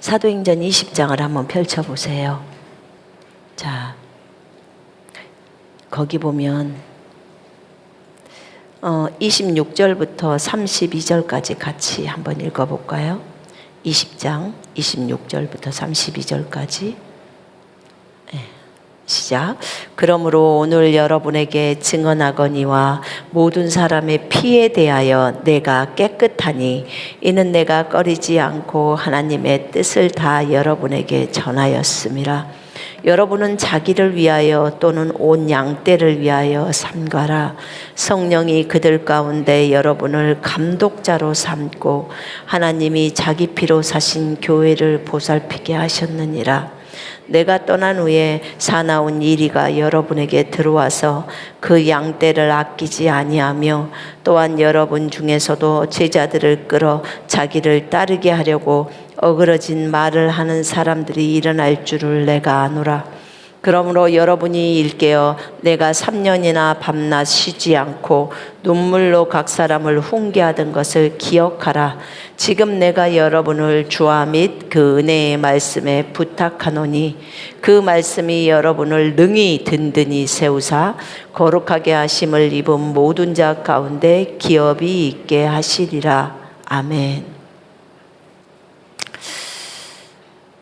사도행전 20장을 한번 펼쳐보세요. 자, 거기 보면 26절부터 32절까지 같이 한번 읽어볼까요? 20장 26절부터 32절까지. 시작. 그러므로 오늘 여러분에게 증언하거니와 모든 사람의 피에 대하여 내가 깨끗하니 이는 내가 꺼리지 않고 하나님의 뜻을 다 여러분에게 전하였음이라. 여러분은 자기를 위하여 또는 온 양떼를 위하여 삼가라. 성령이 그들 가운데 여러분을 감독자로 삼고 하나님이 자기 피로 사신 교회를 보살피게 하셨느니라. 내가 떠난 후에 사나운 이리가 여러분에게 들어와서 그 양떼를 아끼지 아니하며 또한 여러분 중에서도 제자들을 끌어 자기를 따르게 하려고 어그러진 말을 하는 사람들이 일어날 줄을 내가 아노라. 그러므로 여러분이 일깨어 내가 3년이나 밤낮 쉬지 않고 눈물로 각 사람을 훈계하던 것을 기억하라. 지금 내가 여러분을 주와 및 그 은혜의 말씀에 부탁하노니 그 말씀이 여러분을 능히 든든히 세우사 거룩하게 하심을 입은 모든 자 가운데 기업이 있게 하시리라. 아멘.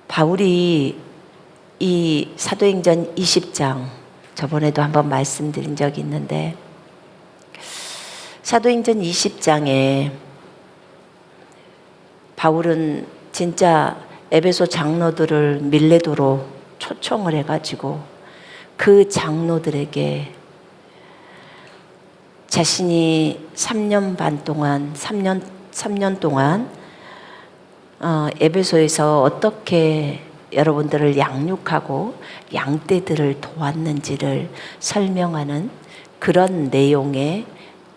바울이 이 사도행전 20장 저번에도 한번 말씀드린 적이 있는데 사도행전 20장에 바울은 진짜 에베소 장로들을 밀레도로 초청을 해가지고 그 장로들에게 자신이 3년 반 동안 3년 동안 에베소에서 어떻게 여러분들을 양육하고 양떼들을 도왔는지를 설명하는 그런 내용의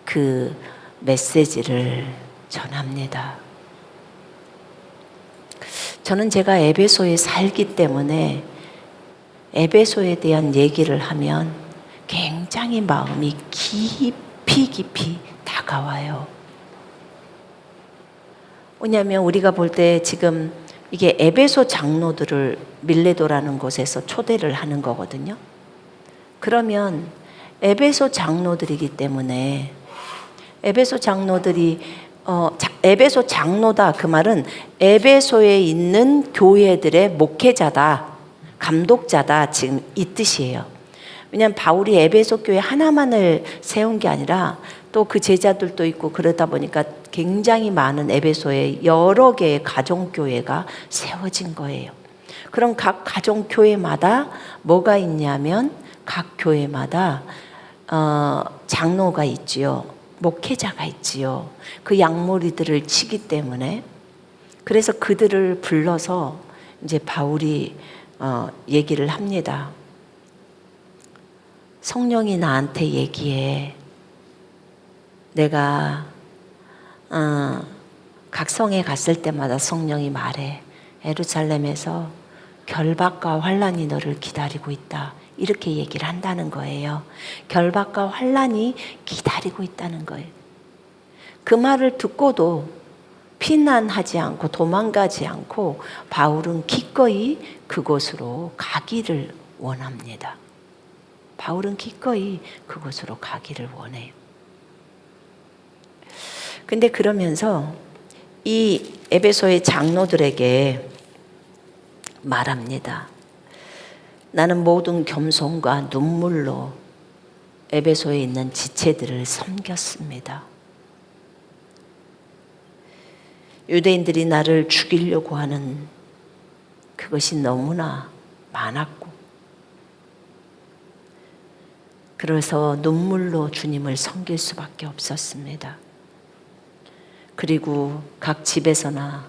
그 메시지를 전합니다. 저는 제가 에베소에 살기 때문에 에베소에 대한 얘기를 하면 굉장히 마음이 깊이 다가와요. 왜냐하면 우리가 볼 때 지금 이게 에베소 장로들을 밀레도라는 곳에서 초대를 하는 거거든요. 그러면 에베소 장로들이기 때문에 에베소 장로들이 에베소 장로다 그 말은 에베소에 있는 교회들의 목회자다, 감독자다 지금 이 뜻이에요. 왜냐하면 바울이 에베소 교회 하나만을 세운 게 아니라 또 그 제자들도 있고 그러다 보니까 굉장히 많은 에베소에 여러 개의 가정교회가 세워진 거예요. 그럼 각 가정교회마다 뭐가 있냐면 각 교회마다 장로가 있지요. 목회자가 있지요. 그 양무리들을 치기 때문에 그래서 그들을 불러서 이제 바울이 얘기를 합니다. 성령이 나한테 얘기해. 내가 각 성에 갔을 때마다 성령이 말해. 예루살렘에서 결박과 환난이 너를 기다리고 있다. 이렇게 얘기를 한다는 거예요. 결박과 환난이 기다리고 있다는 거예요. 그 말을 듣고도 피난하지 않고 도망가지 않고 바울은 기꺼이 그곳으로 가기를 원합니다. 바울은 기꺼이 그곳으로 가기를 원해요. 근데 그러면서 이 에베소의 장로들에게 말합니다. 나는 모든 겸손과 눈물로 에베소에 있는 지체들을 섬겼습니다. 유대인들이 나를 죽이려고 하는 그것이 너무나 많았고 그래서 눈물로 주님을 섬길 수밖에 없었습니다. 그리고 각 집에서나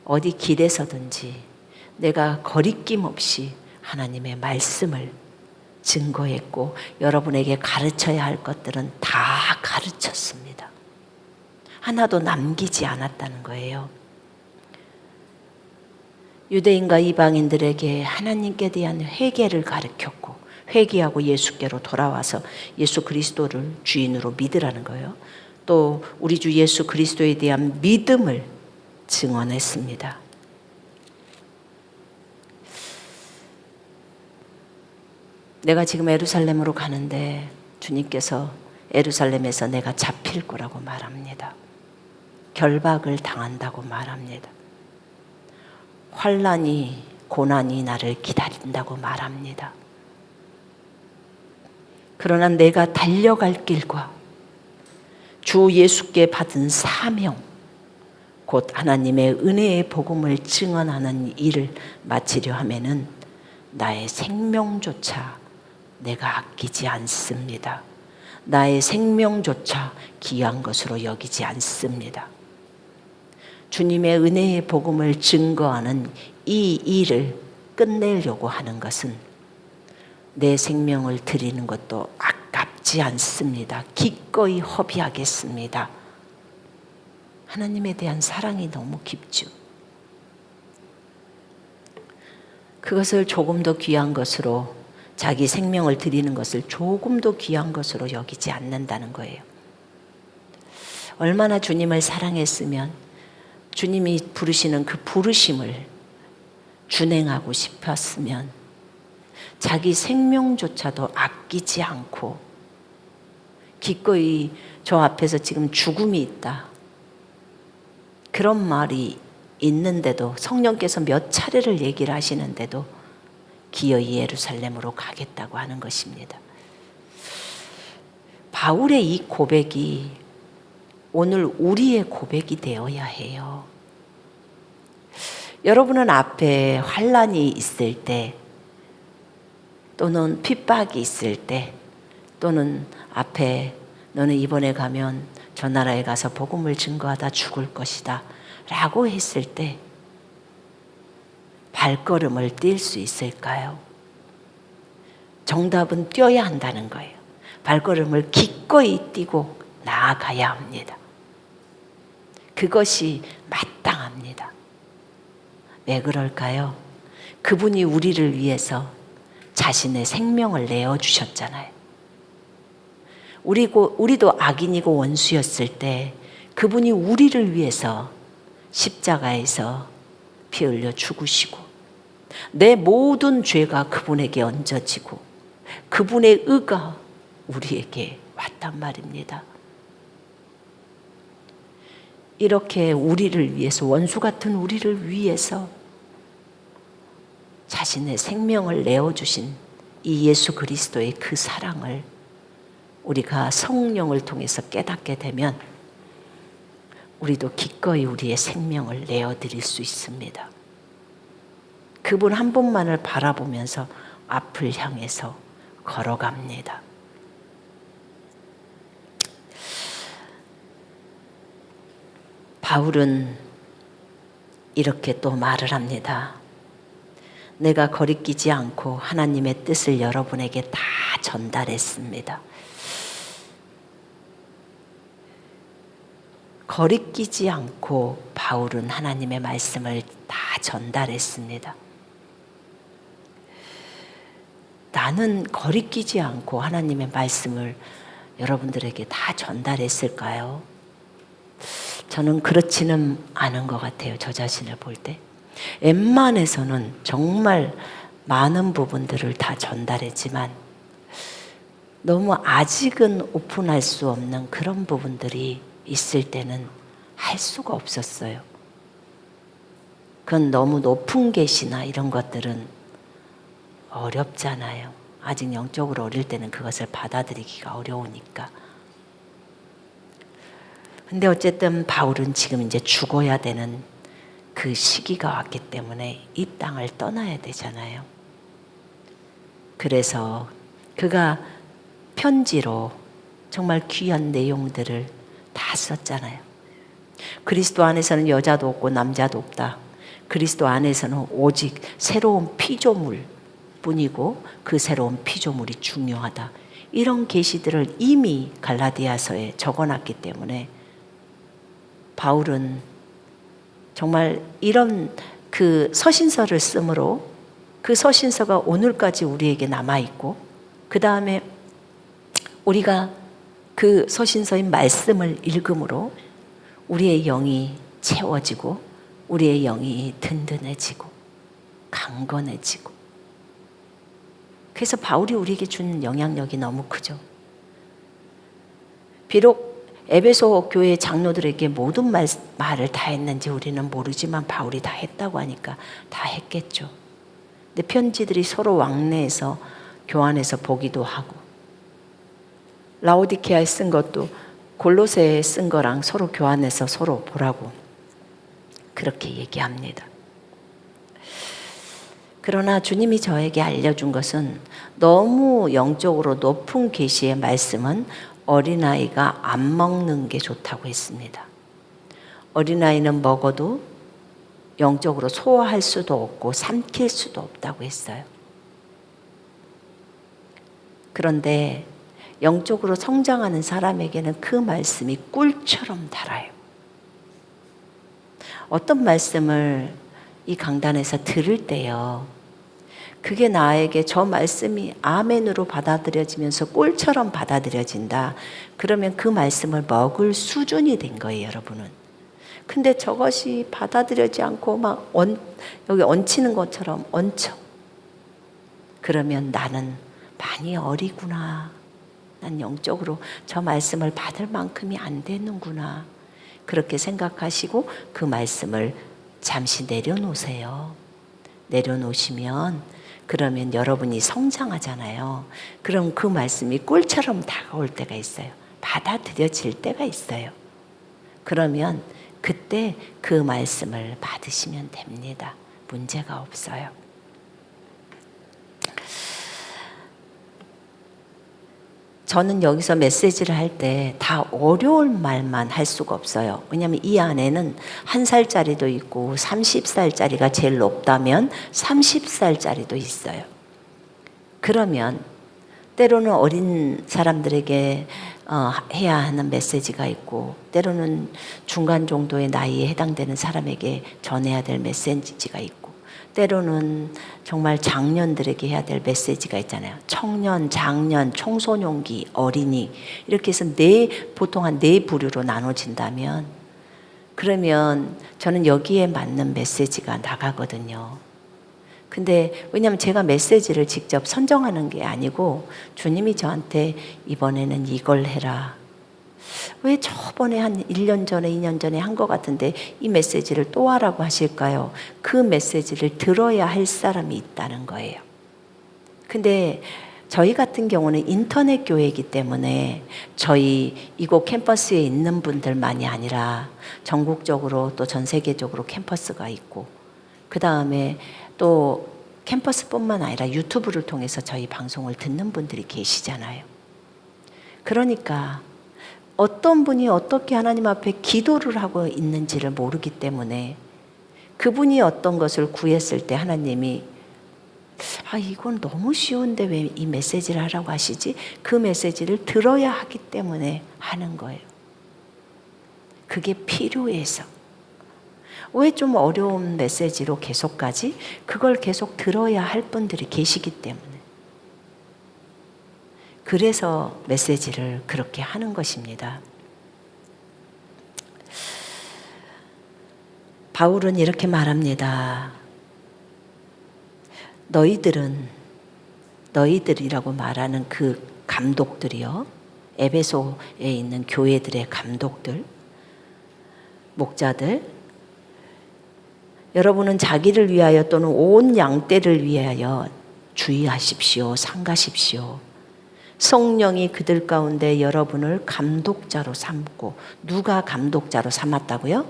어디 길에서든지 내가 거리낌 없이 하나님의 말씀을 증거했고 여러분에게 가르쳐야 할 것들은 다 가르쳤습니다. 하나도 남기지 않았다는 거예요. 유대인과 이방인들에게 하나님께 대한 회개를 가르쳤고 회개하고 예수께로 돌아와서 예수 그리스도를 주인으로 믿으라는 거예요. 또 우리 주 예수 그리스도에 대한 믿음을 증언했습니다. 내가 지금 예루살렘으로 가는데 주님께서 예루살렘에서 내가 잡힐 거라고 말합니다. 결박을 당한다고 말합니다. 환난이, 고난이 나를 기다린다고 말합니다. 그러나 내가 달려갈 길과 주 예수께 받은 사명, 곧 하나님의 은혜의 복음을 증언하는 일을 마치려 하면은 나의 생명조차 내가 아끼지 않습니다. 나의 생명조차 귀한 것으로 여기지 않습니다. 주님의 은혜의 복음을 증거하는 이 일을 끝내려고 하는 것은 내 생명을 드리는 것도 아깝지 않습니다. 기꺼이 허비하겠습니다. 하나님에 대한 사랑이 너무 깊죠. 그것을 조금 더 귀한 것으로, 자기 생명을 드리는 것을 조금 더 귀한 것으로 여기지 않는다는 거예요. 얼마나 주님을 사랑했으면 주님이 부르시는 그 부르심을 준행하고 싶었으면 자기 생명조차도 아끼지 않고 기꺼이 저 앞에서 지금 죽음이 있다, 그런 말이 있는데도, 성령께서 몇 차례를 얘기를 하시는데도 기어이 예루살렘으로 가겠다고 하는 것입니다. 바울의 이 고백이 오늘 우리의 고백이 되어야 해요. 여러분은 앞에 환난이 있을 때, 또는 핍박이 있을 때, 또는 앞에 너는 이번에 가면 저 나라에 가서 복음을 증거하다 죽을 것이다 라고 했을 때 발걸음을 뛸 수 있을까요? 정답은 뛰어야 한다는 거예요. 발걸음을 기꺼이 뛰고 나아가야 합니다. 그것이 마땅합니다. 왜 그럴까요? 그분이 우리를 위해서 자신의 생명을 내어주셨잖아요. 우리도 악인이고 원수였을 때 그분이 우리를 위해서 십자가에서 피 흘려 죽으시고 내 모든 죄가 그분에게 얹어지고 그분의 의가 우리에게 왔단 말입니다. 이렇게 우리를 위해서, 원수 같은 우리를 위해서 자신의 생명을 내어주신 이 예수 그리스도의 그 사랑을 우리가 성령을 통해서 깨닫게 되면 우리도 기꺼이 우리의 생명을 내어드릴 수 있습니다. 그분 한 분만을 바라보면서 앞을 향해서 걸어갑니다. 바울은 이렇게 또 말을 합니다. 내가 거리끼지 않고 하나님의 뜻을 여러분에게 다 전달했습니다. 거리끼지 않고 바울은 하나님의 말씀을 다 전달했습니다. 나는 거리끼지 않고 하나님의 말씀을 여러분들에게 다 전달했을까요? 저는 그렇지는 않은 것 같아요. 저 자신을 볼 때. 웬만해서는 정말 많은 부분들을 다 전달했지만 너무 아직은 오픈할 수 없는 그런 부분들이 있을 때는 할 수가 없었어요. 그건 너무 높은 계시나 이런 것들은 어렵잖아요. 아직 영적으로 어릴 때는 그것을 받아들이기가 어려우니까. 근데 어쨌든 바울은 지금 이제 죽어야 되는 그 시기가 왔기 때문에 이 땅을 떠나야 되잖아요. 그래서 그가 편지로 정말 귀한 내용들을 다 썼잖아요. 그리스도 안에서는 여자도 없고 남자도 없다. 그리스도 안에서는 오직 새로운 피조물 뿐이고 그 새로운 피조물이 중요하다. 이런 계시들을 이미 갈라디아서에 적어놨기 때문에 바울은 정말 이런 그 서신서를 쓰므로 그 서신서가 오늘까지 우리에게 남아있고 그 다음에 우리가 그 서신서인 말씀을 읽음으로 우리의 영이 채워지고 우리의 영이 든든해지고 강건해지고 그래서 바울이 우리에게 준 영향력이 너무 크죠. 비록 에베소 교회 장로들에게 모든 말을 다 했는지 우리는 모르지만 바울이 다 했다고 하니까 다 했겠죠. 근데 편지들이 서로 왕래해서 교환해서 보기도 하고, 라오디케아에 쓴 것도 골로새에 쓴 거랑 서로 교환해서 서로 보라고 그렇게 얘기합니다. 그러나 주님이 저에게 알려준 것은 너무 영적으로 높은 계시의 말씀은 어린아이가 안 먹는 게 좋다고 했습니다. 어린아이는 먹어도 영적으로 소화할 수도 없고 삼킬 수도 없다고 했어요. 그런데 영적으로 성장하는 사람에게는 그 말씀이 꿀처럼 달아요. 어떤 말씀을 이 강단에서 들을 때요, 그게 나에게 저 말씀이 아멘으로 받아들여지면서 꿀처럼 받아들여진다. 그러면 그 말씀을 먹을 수준이 된 거예요, 여러분은. 근데 저것이 받아들여지지 않고 막 여기 얹히는 것처럼 얹혀. 그러면 나는 많이 어리구나. 난 영적으로 저 말씀을 받을 만큼이 안 되는구나. 그렇게 생각하시고 그 말씀을 잠시 내려놓으세요. 내려놓으시면 그러면 여러분이 성장하잖아요. 그럼 그 말씀이 꿀처럼 다가올 때가 있어요. 받아들여질 때가 있어요. 그러면 그때 그 말씀을 받으시면 됩니다. 문제가 없어요. 저는 여기서 메시지를 할 때 다 어려운 말만 할 수가 없어요. 왜냐하면 이 안에는 1살짜리도 있고 30살짜리가 제일 높다면 30살짜리도 있어요. 그러면 때로는 어린 사람들에게 해야 하는 메시지가 있고, 때로는 중간 정도의 나이에 해당되는 사람에게 전해야 될 메시지가 있고, 때로는 정말 장년들에게 해야 될 메시지가 있잖아요. 청년, 장년, 청소년기, 어린이 이렇게 해서 보통 한 4부류로 나눠진다면, 그러면 저는 여기에 맞는 메시지가 나가거든요. 근데 왜냐하면 제가 메시지를 직접 선정하는 게 아니고 주님이 저한테 이번에는 이걸 해라. 왜 저번에 한 1년 전에 2년 전에 한 것 같은데 이 메시지를 또 하라고 하실까요? 그 메시지를 들어야 할 사람이 있다는 거예요. 근데 저희 같은 경우는 인터넷 교회이기 때문에 저희 이곳 캠퍼스에 있는 분들만이 아니라 전국적으로 또 전 세계적으로 캠퍼스가 있고, 그 다음에 또 캠퍼스뿐만 아니라 유튜브를 통해서 저희 방송을 듣는 분들이 계시잖아요. 그러니까 어떤 분이 어떻게 하나님 앞에 기도를 하고 있는지를 모르기 때문에 그분이 어떤 것을 구했을 때 하나님이 이건 너무 쉬운데 왜 이 메시지를 하라고 하시지? 그 메시지를 들어야 하기 때문에 하는 거예요. 그게 필요해서. 왜 좀 어려운 메시지로 계속 가지? 그걸 계속 들어야 할 분들이 계시기 때문에. 그래서 메시지를 그렇게 하는 것입니다. 바울은 이렇게 말합니다. 너희들이라고 말하는 그 감독들이요, 에베소에 있는 교회들의 감독들, 목자들, 여러분은 자기를 위하여 또는 온 양떼를 위하여 주의하십시오. 삼가십시오. 성령이 그들 가운데 여러분을 감독자로 삼고, 누가 감독자로 삼았다고요?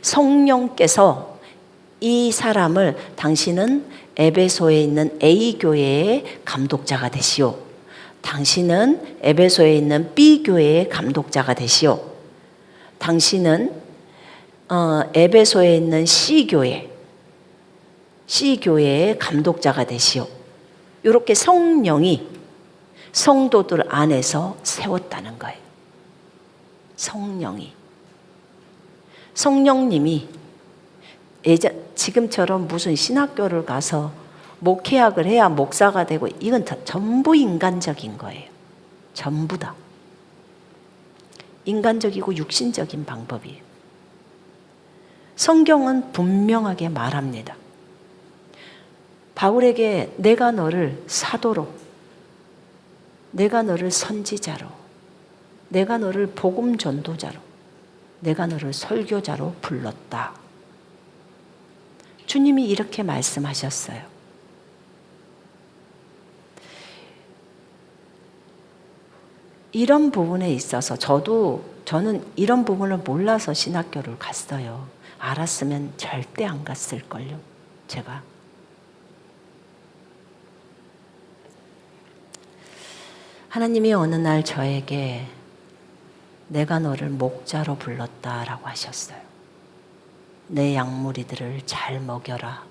성령께서 이 사람을, 당신은 에베소에 있는 A 교회의 감독자가 되시오. 당신은 에베소에 있는 B 교회의 감독자가 되시오. 당신은 에베소에 있는 C교회의 감독자가 되시오. 이렇게 성령이 성도들 안에서 세웠다는 거예요. 성령님이 지금처럼 무슨 신학교를 가서 목회학을 해야 목사가 되고, 이건 전부 인간적인 거예요. 전부 다. 인간적이고 육신적인 방법이에요. 성경은 분명하게 말합니다. 바울에게 내가 너를 사도로, 내가 너를 선지자로, 내가 너를 복음 전도자로, 내가 너를 설교자로 불렀다. 주님이 이렇게 말씀하셨어요. 이런 부분에 있어서 저는 이런 부분을 몰라서 신학교를 갔어요. 알았으면 절대 안 갔을걸요, 제가. 하나님이 어느 날 저에게 내가 너를 목자로 불렀다라고 하셨어요. 내 양무리들을 잘 먹여라.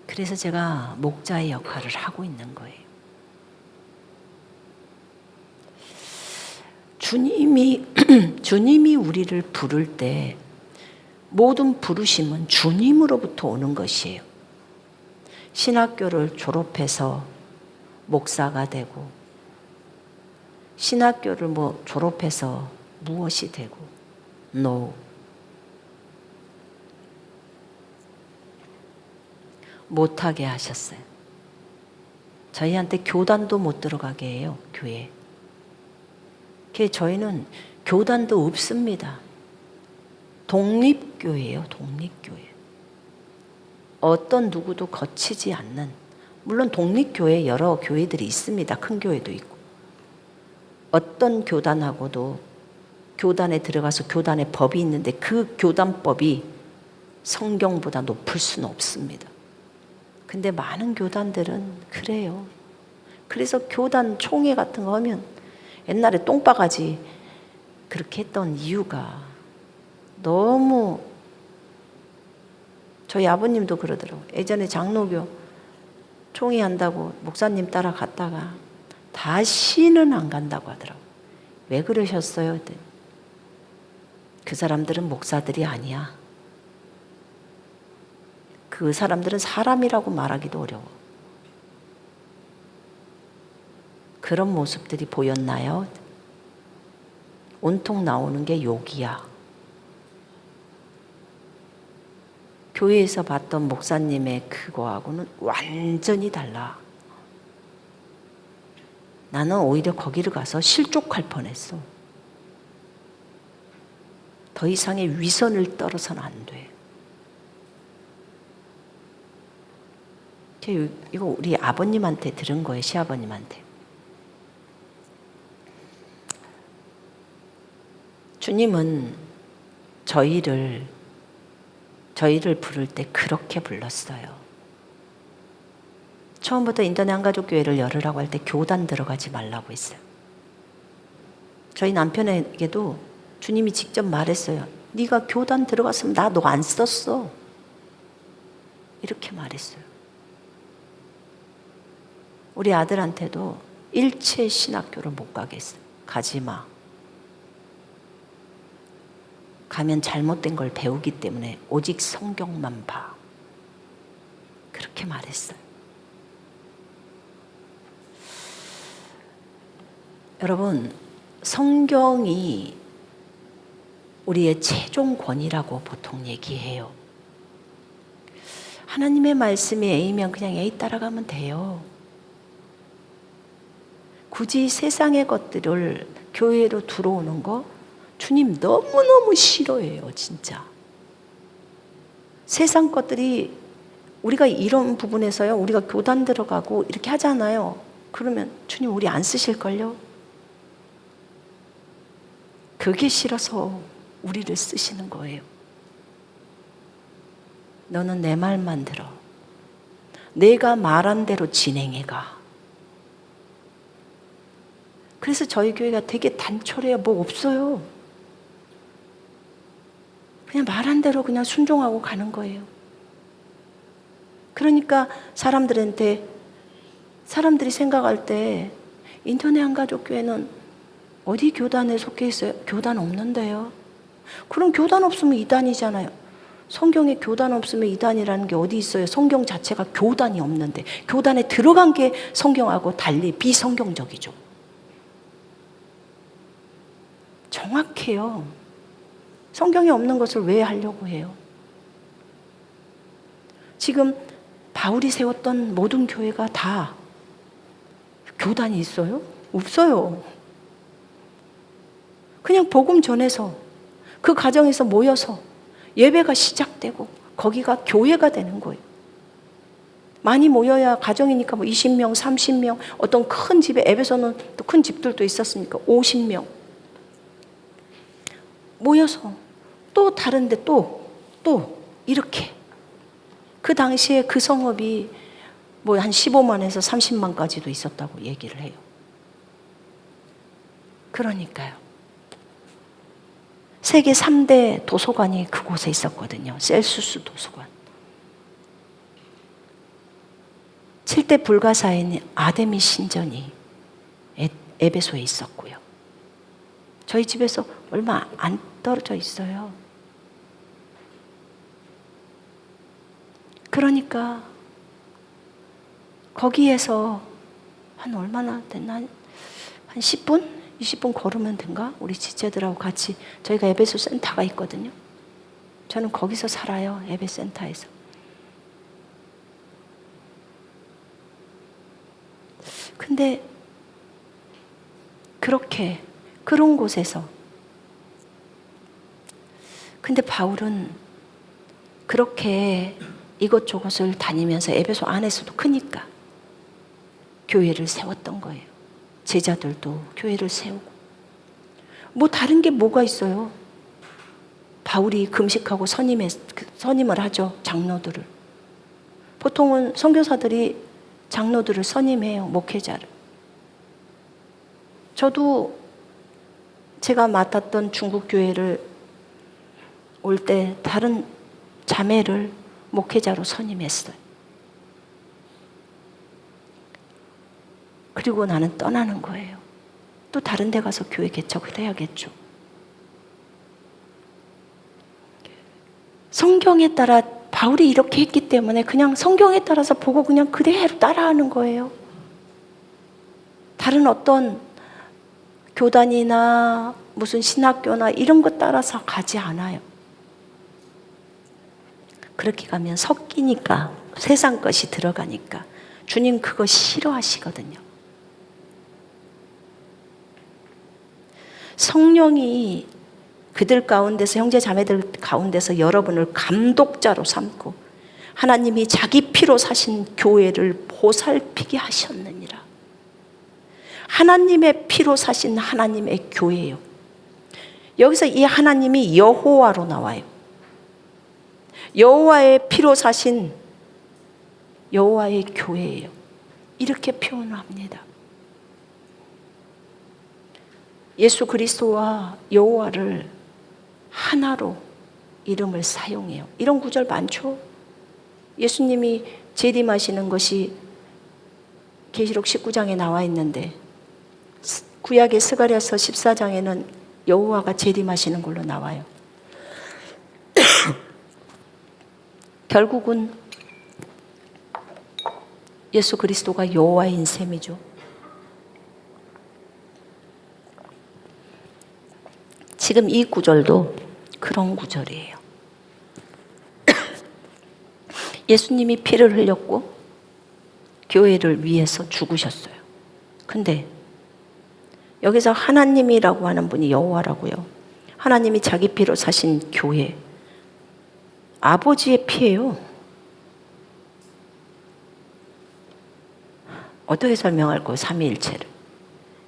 그래서 제가 목자의 역할을 하고 있는 거예요. 주님이 우리를 부를 때 모든 부르심은 주님으로부터 오는 것이에요. 신학교를 졸업해서 목사가 되고, 신학교를 졸업해서 무엇이 되고, No. 못하게 하셨어요. 저희한테 교단도 못 들어가게 해요, 교회. 저희는 교단도 없습니다. 독립교회예요, 독립교회. 어떤 누구도 거치지 않는, 물론 독립교회 여러 교회들이 있습니다. 큰 교회도 있고. 어떤 교단하고도 교단에 들어가서 교단의 법이 있는데 그 교단법이 성경보다 높을 수는 없습니다. 근데 많은 교단들은 그래요. 그래서 교단 총회 같은 거 하면 옛날에 똥바가지 그렇게 했던 이유가 너무, 저희 아버님도 그러더라고요. 예전에 장로교 총회 한다고 목사님 따라 갔다가 다시는 안 간다고 하더라고요. 왜 그러셨어요? 그 사람들은 목사들이 아니야. 그 사람들은 사람이라고 말하기도 어려워. 그런 모습들이 보였나요? 온통 나오는 게 욕이야. 교회에서 봤던 목사님의 그거하고는 완전히 달라. 나는 오히려 거기를 가서 실족할 뻔했어. 더 이상의 위선을 떨어서는 안 돼. 이거 우리 아버님한테 들은 거예요, 시아버님한테. 주님은 저희를 부를 때 그렇게 불렀어요. 처음부터 인터넷 한가족교회를 열으라고 할 때 교단 들어가지 말라고 했어요. 저희 남편에게도 주님이 직접 말했어요. 네가 교단 들어갔으면 나 너 안 썼어. 이렇게 말했어요. 우리 아들한테도 일체 신학교를 못 가겠어. 가지 마. 가면 잘못된 걸 배우기 때문에 오직 성경만 봐. 그렇게 말했어요. 여러분, 성경이 우리의 최종 권위라고 보통 얘기해요. 하나님의 말씀이 A면 그냥 A 따라가면 돼요. 굳이 세상의 것들을 교회로 들어오는 거 주님 너무너무 싫어해요, 진짜. 세상 것들이 우리가 이런 부분에서요, 우리가 교단 들어가고 이렇게 하잖아요. 그러면 주님 우리 안 쓰실걸요? 그게 싫어서 우리를 쓰시는 거예요. 너는 내 말만 들어. 내가 말한 대로 진행해가. 그래서 저희 교회가 되게 단촐해요. 뭐 없어요. 그냥 말한 대로 그냥 순종하고 가는 거예요. 그러니까 사람들이 생각할 때 인터넷 한가족교회는 어디 교단에 속해 있어요? 교단 없는데요. 그럼 교단 없으면 이단이잖아요. 성경에 교단 없으면 이단이라는 게 어디 있어요? 성경 자체가 교단이 없는데 교단에 들어간 게 성경하고 달리 비성경적이죠. 정확해요. 성경에 없는 것을 왜 하려고 해요? 지금 바울이 세웠던 모든 교회가 다 교단이 있어요? 없어요. 그냥 복음 전해서 그 가정에서 모여서 예배가 시작되고 거기가 교회가 되는 거예요. 많이 모여야 가정이니까 뭐 20명, 30명, 어떤 큰 집에, 에베소는 또 큰 집들도 있었으니까 50명 모여서 또 다른데 또 이렇게. 그 당시에 그 성읍이 뭐 한 15만에서 30만까지도 있었다고 얘기를 해요. 그러니까요. 세계 3대 도서관이 그곳에 있었거든요. 셀수스 도서관. 7대 불가사인 아데미 신전이 에베소에 있었고요. 저희 집에서 얼마 안 떨어져 있어요. 그러니까 거기에서 한 얼마나 됐나? 한 10분? 20분 걸으면 된가? 우리 지체들하고 같이. 저희가 에베소 센터가 있거든요. 저는 거기서 살아요. 에베 센터에서. 근데 그렇게 그런 곳에서, 근데 바울은 그렇게 이것저것을 다니면서 에베소 안에서도 크니까 교회를 세웠던 거예요. 제자들도 교회를 세우고. 뭐 다른 게 뭐가 있어요? 바울이 금식하고 선임을 하죠. 장로들을. 보통은 선교사들이 장로들을 선임해요. 목회자를. 저도 제가 맡았던 중국 교회를 올 때 다른 자매를 목회자로 선임했어요. 그리고 나는 떠나는 거예요. 또 다른 데 가서 교회 개척을 해야겠죠. 성경에 따라 바울이 이렇게 했기 때문에 그냥 성경에 따라서 보고 그냥 그대로 따라하는 거예요. 다른 어떤 교단이나 무슨 신학교나 이런 것 따라서 가지 않아요. 그렇게 가면 섞이니까, 세상 것이 들어가니까 주님 그거 싫어하시거든요. 성령이 그들 가운데서, 형제 자매들 가운데서 여러분을 감독자로 삼고 하나님이 자기 피로 사신 교회를 보살피게 하셨느니라. 하나님의 피로 사신 하나님의 교회예요. 여기서 이 하나님이 여호와로 나와요. 여호와의 피로 사신 여호와의 교회예요. 이렇게 표현을 합니다. 예수 그리스도와 여호와를 하나로 이름을 사용해요. 이런 구절 많죠? 예수님이 재림하시는 것이 계시록 19장에 나와 있는데 구약의 스가랴서 14장에는 여호와가 재림하시는 걸로 나와요. 결국은 예수 그리스도가 여호와인 셈이죠. 지금 이 구절도 그런 구절이에요. 예수님이 피를 흘렸고 교회를 위해서 죽으셨어요. 근데 여기서 하나님이라고 하는 분이 여호와라고요. 하나님이 자기 피로 사신 교회, 아버지의 피예요. 어떻게 설명할 거예요? 삼위일체를.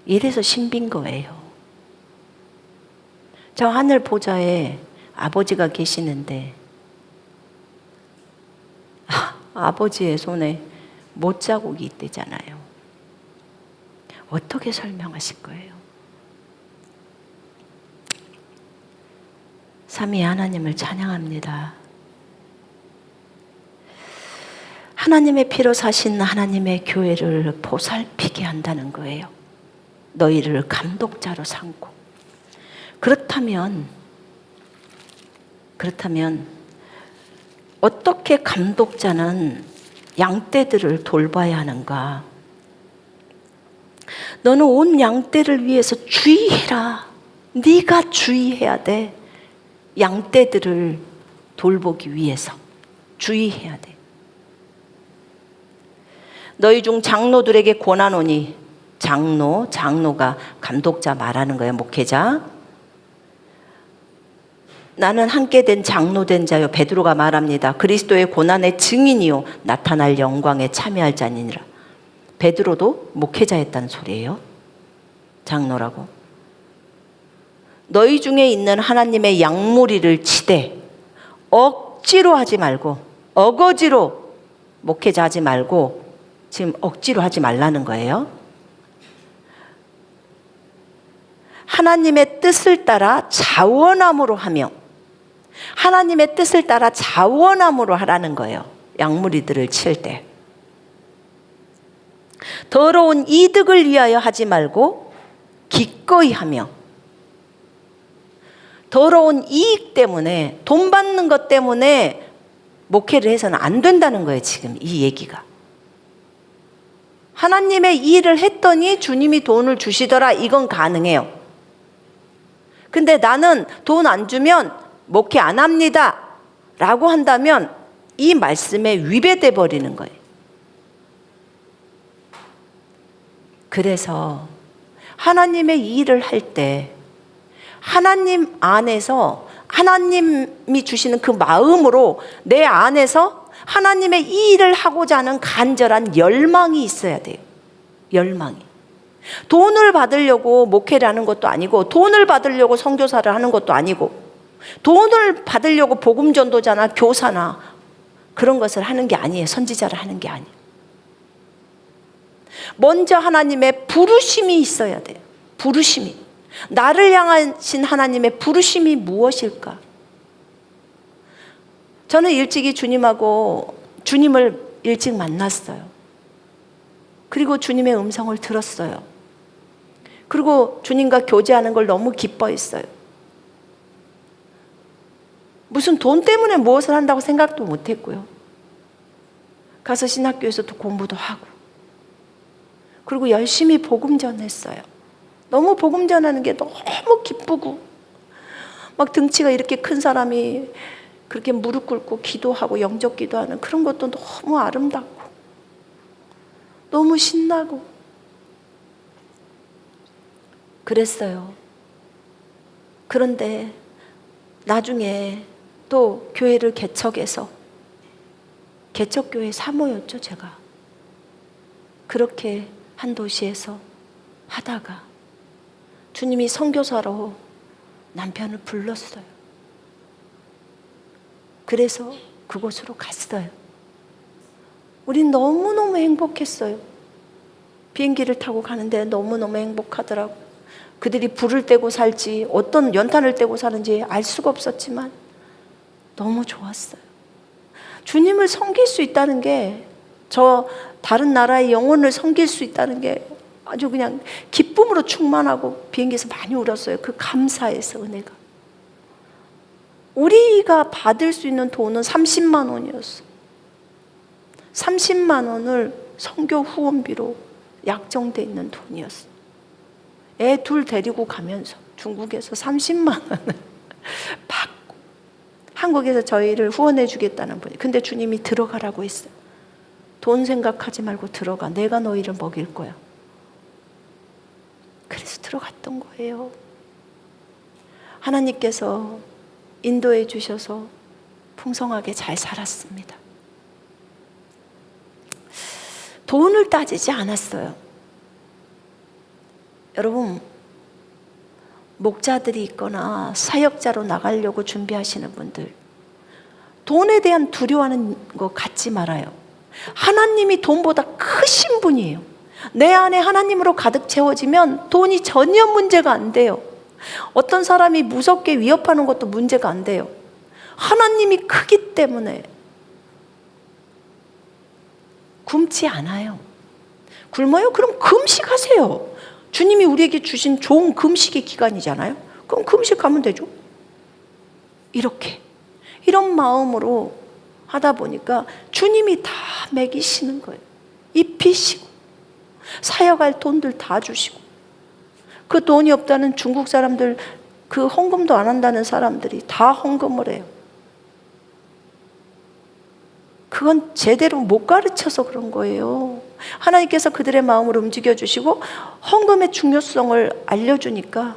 이래서 신비인 거예요. 저 하늘 보좌에 아버지가 계시는데 아버지의 손에 못자국이 있대잖아요. 어떻게 설명하실 거예요? 삼위 하나님을 찬양합니다. 하나님의 피로 사신 하나님의 교회를 보살피게 한다는 거예요. 너희를 감독자로 삼고. 그렇다면 어떻게 감독자는 양떼들을 돌봐야 하는가? 너는 온 양떼를 위해서 주의해라. 네가 주의해야 돼. 양떼들을 돌보기 위해서 주의해야 돼. 너희 중 장로들에게 권하노니, 장로가 감독자 말하는 거예요. 목회자. 나는 함께 된 장로된 자요, 베드로가 말합니다. 그리스도의 고난의 증인이요 나타날 영광에 참여할 자니라. 베드로도 목회자였다는 소리예요. 장로라고. 너희 중에 있는 하나님의 양무리를 치되 억지로 하지 말고, 어거지로 목회자 하지 말고, 지금 억지로 하지 말라는 거예요. 하나님의 뜻을 따라 자원함으로 하며, 하나님의 뜻을 따라 자원함으로 하라는 거예요. 양무리들을 칠 때. 더러운 이득을 위하여 하지 말고 기꺼이 하며, 더러운 이익 때문에, 돈 받는 것 때문에 목회를 해서는 안 된다는 거예요. 지금 이 얘기가. 하나님의 일을 했더니 주님이 돈을 주시더라, 이건 가능해요. 근데 나는 돈 안 주면 목회 안 합니다 라고 한다면 이 말씀에 위배돼 버리는 거예요. 그래서 하나님의 일을 할 때 하나님 안에서, 하나님이 주시는 그 마음으로 내 안에서 하나님의 이 일을 하고자 하는 간절한 열망이 있어야 돼요. 열망이. 돈을 받으려고 목회를 하는 것도 아니고, 돈을 받으려고 선교사를 하는 것도 아니고, 돈을 받으려고 복음 전도자나 교사나 그런 것을 하는 게 아니에요. 선지자를 하는 게 아니에요. 먼저 하나님의 부르심이 있어야 돼요. 부르심이. 나를 향하신 하나님의 부르심이 무엇일까? 저는 일찍이 주님을 일찍 만났어요. 그리고 주님의 음성을 들었어요. 그리고 주님과 교제하는 걸 너무 기뻐했어요. 무슨 돈 때문에 무엇을 한다고 생각도 못했고요. 가서 신학교에서도 공부도 하고, 그리고 열심히 복음 전했어요. 너무 복음 전하는 게 너무 기쁘고, 막 등치가 이렇게 큰 사람이 그렇게 무릎 꿇고 기도하고 영접 기도하는 그런 것도 너무 아름답고 너무 신나고 그랬어요. 그런데 나중에 또 교회를 개척해서, 개척교회 사모였죠, 제가. 그렇게 한 도시에서 하다가 주님이 선교사로 남편을 불렀어요. 그래서 그곳으로 갔어요. 우린 너무너무 행복했어요. 비행기를 타고 가는데 너무너무 행복하더라고. 그들이 불을 떼고 살지 어떤 연탄을 떼고 사는지 알 수가 없었지만 너무 좋았어요. 주님을 섬길 수 있다는 게, 저 다른 나라의 영혼을 섬길 수 있다는 게 아주 그냥 기쁨으로 충만하고 비행기에서 많이 울었어요. 그 감사해서, 은혜가. 우리가 받을 수 있는 돈은 30만 원이었어. 30만 원을 선교 후원비로 약정돼 있는 돈이었어. 애 둘 데리고 가면서 중국에서 30만 원을 받고 한국에서 저희를 후원해 주겠다는 분이. 근데 주님이 들어가라고 했어요. 돈 생각하지 말고 들어가. 내가 너희를 먹일 거야. 그래서 들어갔던 거예요. 하나님께서 인도해 주셔서 풍성하게 잘 살았습니다. 돈을 따지지 않았어요. 여러분, 목자들이 있거나 사역자로 나가려고 준비하시는 분들, 돈에 대한 두려워하는 거 갖지 말아요. 하나님이 돈보다 크신 분이에요. 내 안에 하나님으로 가득 채워지면 돈이 전혀 문제가 안 돼요. 어떤 사람이 무섭게 위협하는 것도 문제가 안 돼요. 하나님이 크기 때문에 굶지 않아요. 굶어요? 그럼 금식하세요. 주님이 우리에게 주신 좋은 금식의 기간이잖아요. 그럼 금식하면 되죠. 이런 마음으로 하다 보니까 주님이 다 먹이시는 거예요. 입히시고 사역할 돈들 다 주시고, 그 돈이 없다는 중국 사람들, 그 헌금도 안 한다는 사람들이 다 헌금을 해요. 그건 제대로 못 가르쳐서 그런 거예요. 하나님께서 그들의 마음을 움직여주시고 헌금의 중요성을 알려주니까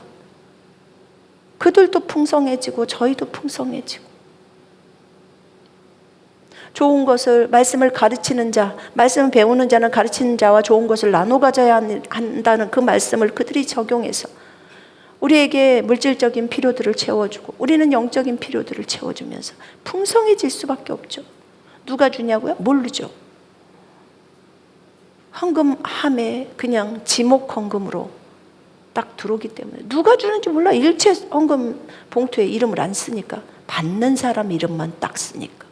그들도 풍성해지고 저희도 풍성해지고, 좋은 것을, 말씀을 가르치는 자, 말씀을 배우는 자는 가르치는 자와 좋은 것을 나눠 가져야 한다는 그 말씀을 그들이 적용해서 우리에게 물질적인 필요들을 채워주고 우리는 영적인 필요들을 채워주면서 풍성해질 수밖에 없죠. 누가 주냐고요? 모르죠. 헌금함에 그냥 지목 헌금으로 딱 들어오기 때문에 누가 주는지 몰라. 일체 헌금 봉투에 이름을 안 쓰니까, 받는 사람 이름만 딱 쓰니까.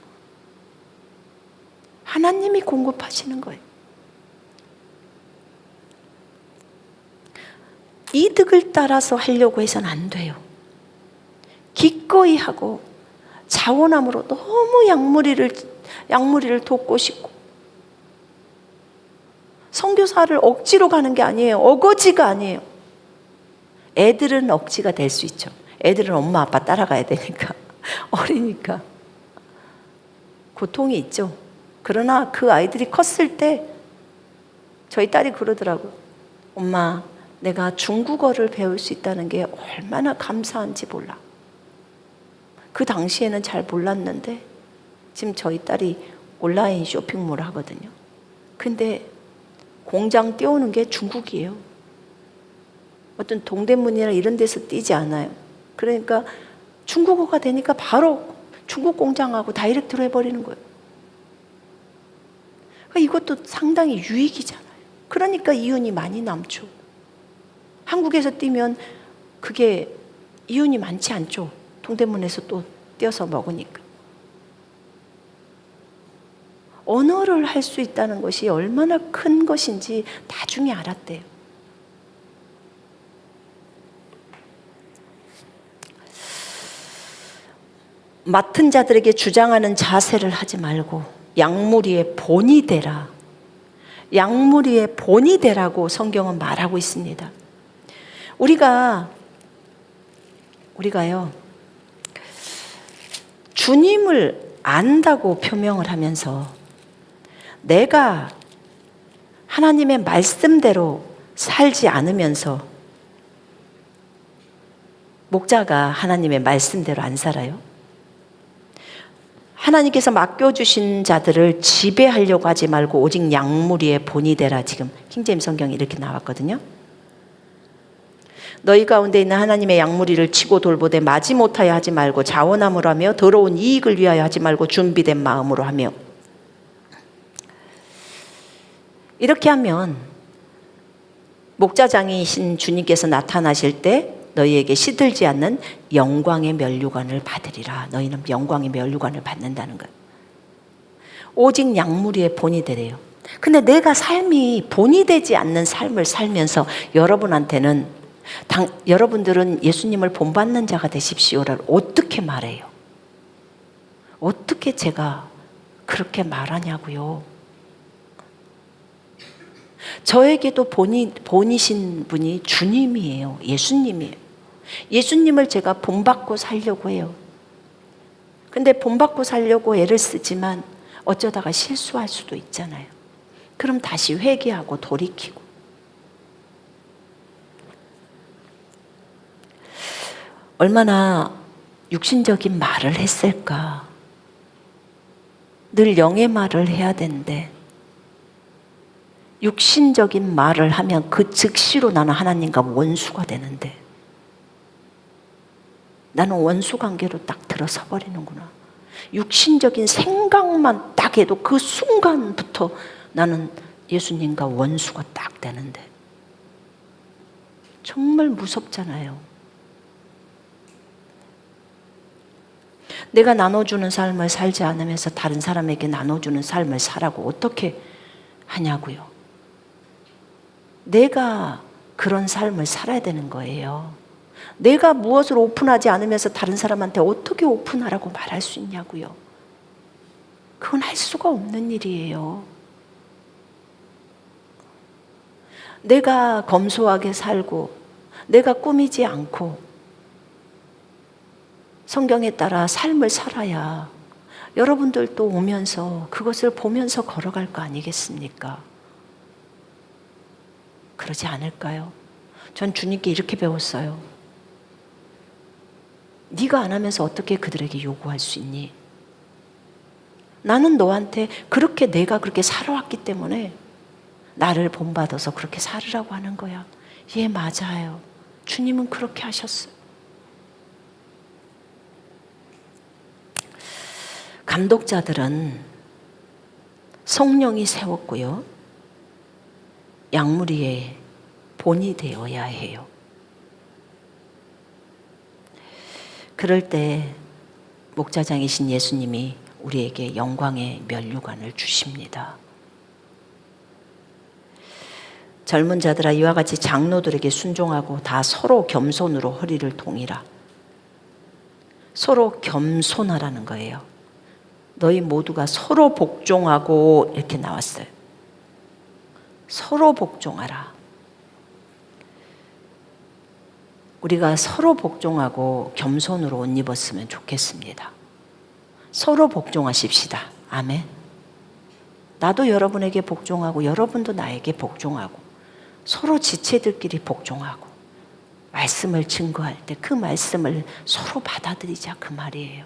하나님이 공급하시는 거예요. 이득을 따라서 하려고 해서는 안 돼요. 기꺼이 하고 자원함으로 너무 양무리를 돕고 싶고, 선교사를 억지로 가는 게 아니에요. 어거지가 아니에요. 애들은 억지가 될 수 있죠. 애들은 엄마 아빠 따라가야 되니까 어리니까 고통이 있죠. 그러나 그 아이들이 컸을 때 저희 딸이 그러더라고요. 엄마, 내가 중국어를 배울 수 있다는 게 얼마나 감사한지 몰라. 그 당시에는 잘 몰랐는데 지금 저희 딸이 온라인 쇼핑몰 하거든요. 근데 공장 띄우는 게 중국이에요. 어떤 동대문이나 이런 데서 띄지 않아요. 그러니까 중국어가 되니까 바로 중국 공장하고 다이렉트로 해버리는 거예요. 이것도 상당히 유익이잖아요. 그러니까 이윤이 많이 남죠. 한국에서 뛰면 그게 이윤이 많지 않죠. 동대문에서 또 띄어서 먹으니까. 언어를 할 수 있다는 것이 얼마나 큰 것인지 나중에 알았대요. 맡은 자들에게 주장하는 자세를 하지 말고 양무리의 본이 되라. 양무리의 본이 되라고 성경은 말하고 있습니다. 우리가요, 주님을 안다고 표명을 하면서 내가 하나님의 말씀대로 살지 않으면서, 목자가 하나님의 말씀대로 안 살아요. 하나님께서 맡겨주신 자들을 지배하려고 하지 말고 오직 양무리의 본이 되라. 지금 킹제임스 성경이 이렇게 나왔거든요. 너희 가운데 있는 하나님의 양무리를 치고 돌보되 마지 못하여 하지 말고 자원함으로 하며 더러운 이익을 위하여 하지 말고 준비된 마음으로 하며. 이렇게 하면 목자장이신 주님께서 나타나실 때 너희에게 시들지 않는 영광의 면류관을 받으리라. 너희는 영광의 면류관을 받는다는 거예요. 오직 양무리의 본이 되래요. 근데 내가 삶이 본이 되지 않는 삶을 살면서 여러분들은 예수님을 본받는 자가 되십시오를 어떻게 말해요? 어떻게 제가 그렇게 말하냐고요? 저에게도 본이신 분이 주님이에요. 예수님이에요. 예수님을 제가 본받고 살려고 해요. 근데 본받고 살려고 애를 쓰지만 어쩌다가 실수할 수도 있잖아요. 그럼 다시 회개하고 돌이키고. 얼마나 육신적인 말을 했을까. 늘 영의 말을 해야 되는데 육신적인 말을 하면 그 즉시로 나는 하나님과 원수가 되는데, 나는 원수 관계로 딱 들어서 버리는구나. 육신적인 생각만 딱 해도 그 순간부터 나는 예수님과 원수가 딱 되는데, 정말 무섭잖아요. 내가 나눠주는 삶을 살지 않으면서 다른 사람에게 나눠주는 삶을 살라고 어떻게 하냐고요. 내가 그런 삶을 살아야 되는 거예요. 내가 무엇을 오픈하지 않으면서 다른 사람한테 어떻게 오픈하라고 말할 수 있냐고요. 그건 할 수가 없는 일이에요. 내가 검소하게 살고 내가 꾸미지 않고 성경에 따라 삶을 살아야 여러분들도 오면서 그것을 보면서 걸어갈 거 아니겠습니까? 그러지 않을까요? 전 주님께 이렇게 배웠어요. 네가 안 하면서 어떻게 그들에게 요구할 수 있니? 나는 너한테 내가 그렇게 살아왔기 때문에 나를 본받아서 그렇게 살으라고 하는 거야. 예, 맞아요. 주님은 그렇게 하셨어요. 감독자들은 성령이 세웠고요. 양무리의 본이 되어야 해요. 그럴 때 목자장이신 예수님이 우리에게 영광의 면류관을 주십니다. 젊은 자들아 이와 같이 장로들에게 순종하고 다 서로 겸손으로 허리를 동이라. 서로 겸손하라는 거예요. 너희 모두가 서로 복종하고 이렇게 나왔어요. 서로 복종하라. 우리가 서로 복종하고 겸손으로 옷 입었으면 좋겠습니다. 서로 복종하십시다. 아멘. 나도 여러분에게 복종하고 여러분도 나에게 복종하고 서로 지체들끼리 복종하고 말씀을 증거할 때 그 말씀을 서로 받아들이자 그 말이에요.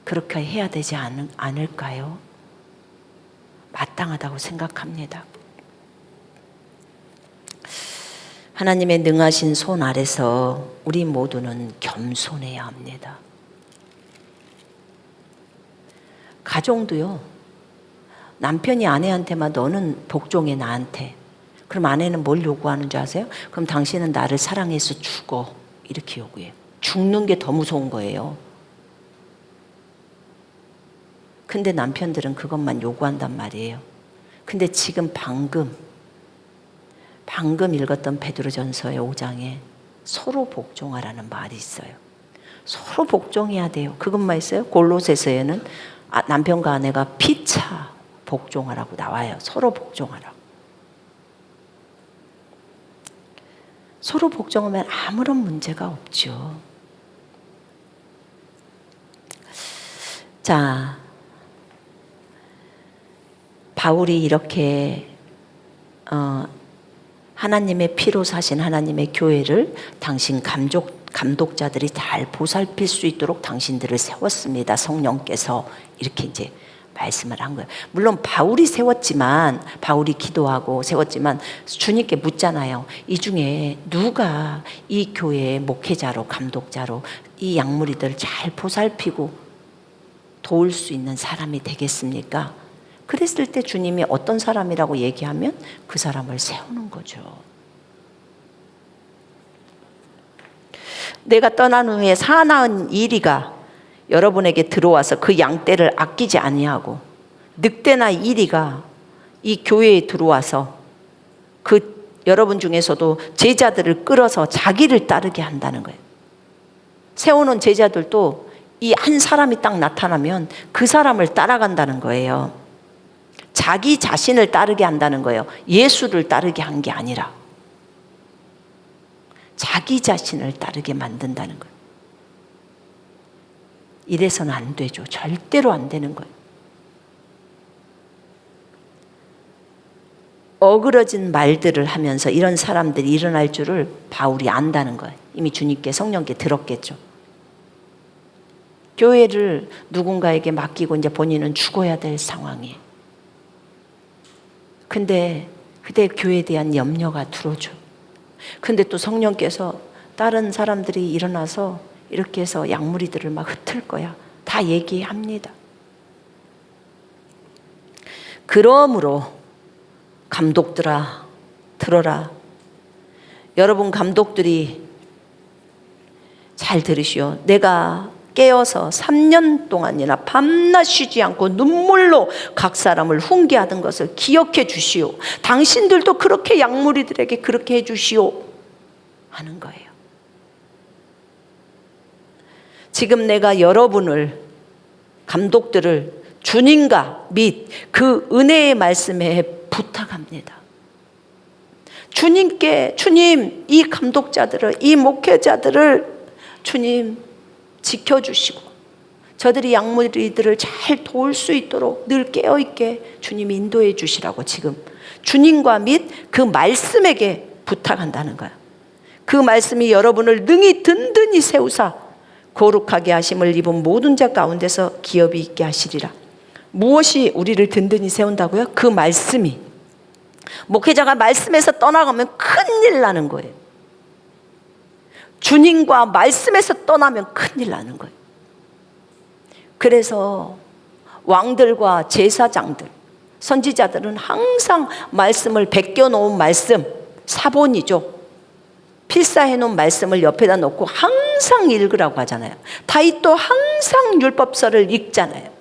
그렇게 해야 되지 않을까요? 마땅하다고 생각합니다. 하나님의 능하신 손 아래서 우리 모두는 겸손해야 합니다. 가정도요. 남편이 아내한테만 너는 복종해 나한테. 그럼 아내는 뭘 요구하는 줄 아세요? 그럼 당신은 나를 사랑해서 죽어. 이렇게 요구해요. 죽는 게 더 무서운 거예요. 근데 남편들은 그것만 요구한단 말이에요. 근데 지금 방금 읽었던 베드로전서의 5장에 서로 복종하라는 말이 있어요. 서로 복종해야 돼요. 그것만 있어요. 골로새서에는 남편과 아내가 피차 복종하라고 나와요. 서로 복종하라고. 서로 복종하면 아무런 문제가 없죠. 자, 바울이 이렇게 하나님의 피로 사신 하나님의 교회를 당신 감독자들이 잘 보살필 수 있도록 당신들을 세웠습니다. 성령께서 이렇게 이제 말씀을 한 거예요. 물론 바울이 기도하고 세웠지만 주님께 묻잖아요. 이 중에 누가 이 교회의 목회자로 감독자로 이 양무리들을 잘 보살피고 도울 수 있는 사람이 되겠습니까? 그랬을 때 주님이 어떤 사람이라고 얘기하면 그 사람을 세우는 거죠. 내가 떠난 후에 사나운 이리가 여러분에게 들어와서 그 양떼를 아끼지 아니하고 늑대나 이리가 이 교회에 들어와서 그 여러분 중에서도 제자들을 끌어서 자기를 따르게 한다는 거예요. 세워놓은 제자들도 이 한 사람이 딱 나타나면 그 사람을 따라간다는 거예요. 자기 자신을 따르게 한다는 거예요. 예수를 따르게 한 게 아니라 자기 자신을 따르게 만든다는 거예요. 이래서는 안 되죠. 절대로 안 되는 거예요. 어그러진 말들을 하면서 이런 사람들이 일어날 줄을 바울이 안다는 거예요. 이미 주님께 성령께 들었겠죠. 교회를 누군가에게 맡기고 이제 본인은 죽어야 될 상황이에요. 근데 그때 교회에 대한 염려가 들어오죠. 근데 또 성령께서 다른 사람들이 일어나서 이렇게 해서 양무리들을 막 흩을 거야. 다 얘기합니다. 그러므로 감독들아 들어라. 여러분 감독들이 잘 들으시오. 내가 깨어서 3년 동안이나 밤낮 쉬지 않고 눈물로 각 사람을 훈계하던 것을 기억해 주시오. 당신들도 그렇게 양무리들에게 그렇게 해 주시오 하는 거예요. 지금 내가 여러분을 감독들을 주님과 및 그 은혜의 말씀에 부탁합니다. 주님께 주님 이 감독자들을 이 목회자들을 주님 지켜주시고 저들이 양무리들을 잘 도울 수 있도록 늘 깨어있게 주님이 인도해 주시라고 지금 주님과 및 그 말씀에게 부탁한다는 거야. 그 말씀이 여러분을 능히 든든히 세우사 거룩하게 하심을 입은 모든 자 가운데서 기업이 있게 하시리라. 무엇이 우리를 든든히 세운다고요? 그 말씀이. 목회자가 말씀에서 떠나가면 큰일 나는 거예요. 주님과 말씀에서 떠나면 큰일 나는 거예요. 그래서 왕들과 제사장들, 선지자들은 항상 말씀을 베껴놓은 말씀, 사본이죠. 필사해놓은 말씀을 옆에다 놓고 항상 읽으라고 하잖아요. 다윗도 항상 율법서를 읽잖아요.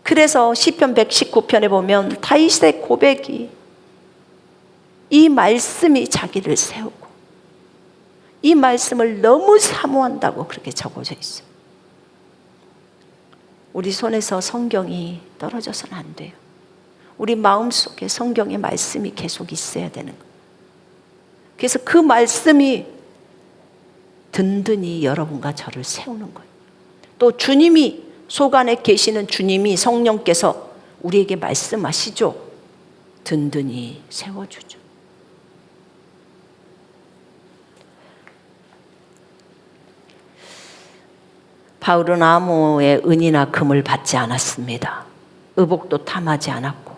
그래서 시편 119편에 보면 다윗의 고백이 이 말씀이 자기를 세우고 이 말씀을 너무 사모한다고 그렇게 적어져 있어요. 우리 손에서 성경이 떨어져서는 안 돼요. 우리 마음속에 성경의 말씀이 계속 있어야 되는 거예요. 그래서 그 말씀이 든든히 여러분과 저를 세우는 거예요. 또 주님이 속 안에 계시는 주님이 성령께서 우리에게 말씀하시죠. 든든히 세워주죠. 바울은 아무의 은이나 금을 받지 않았습니다. 의복도 탐하지 않았고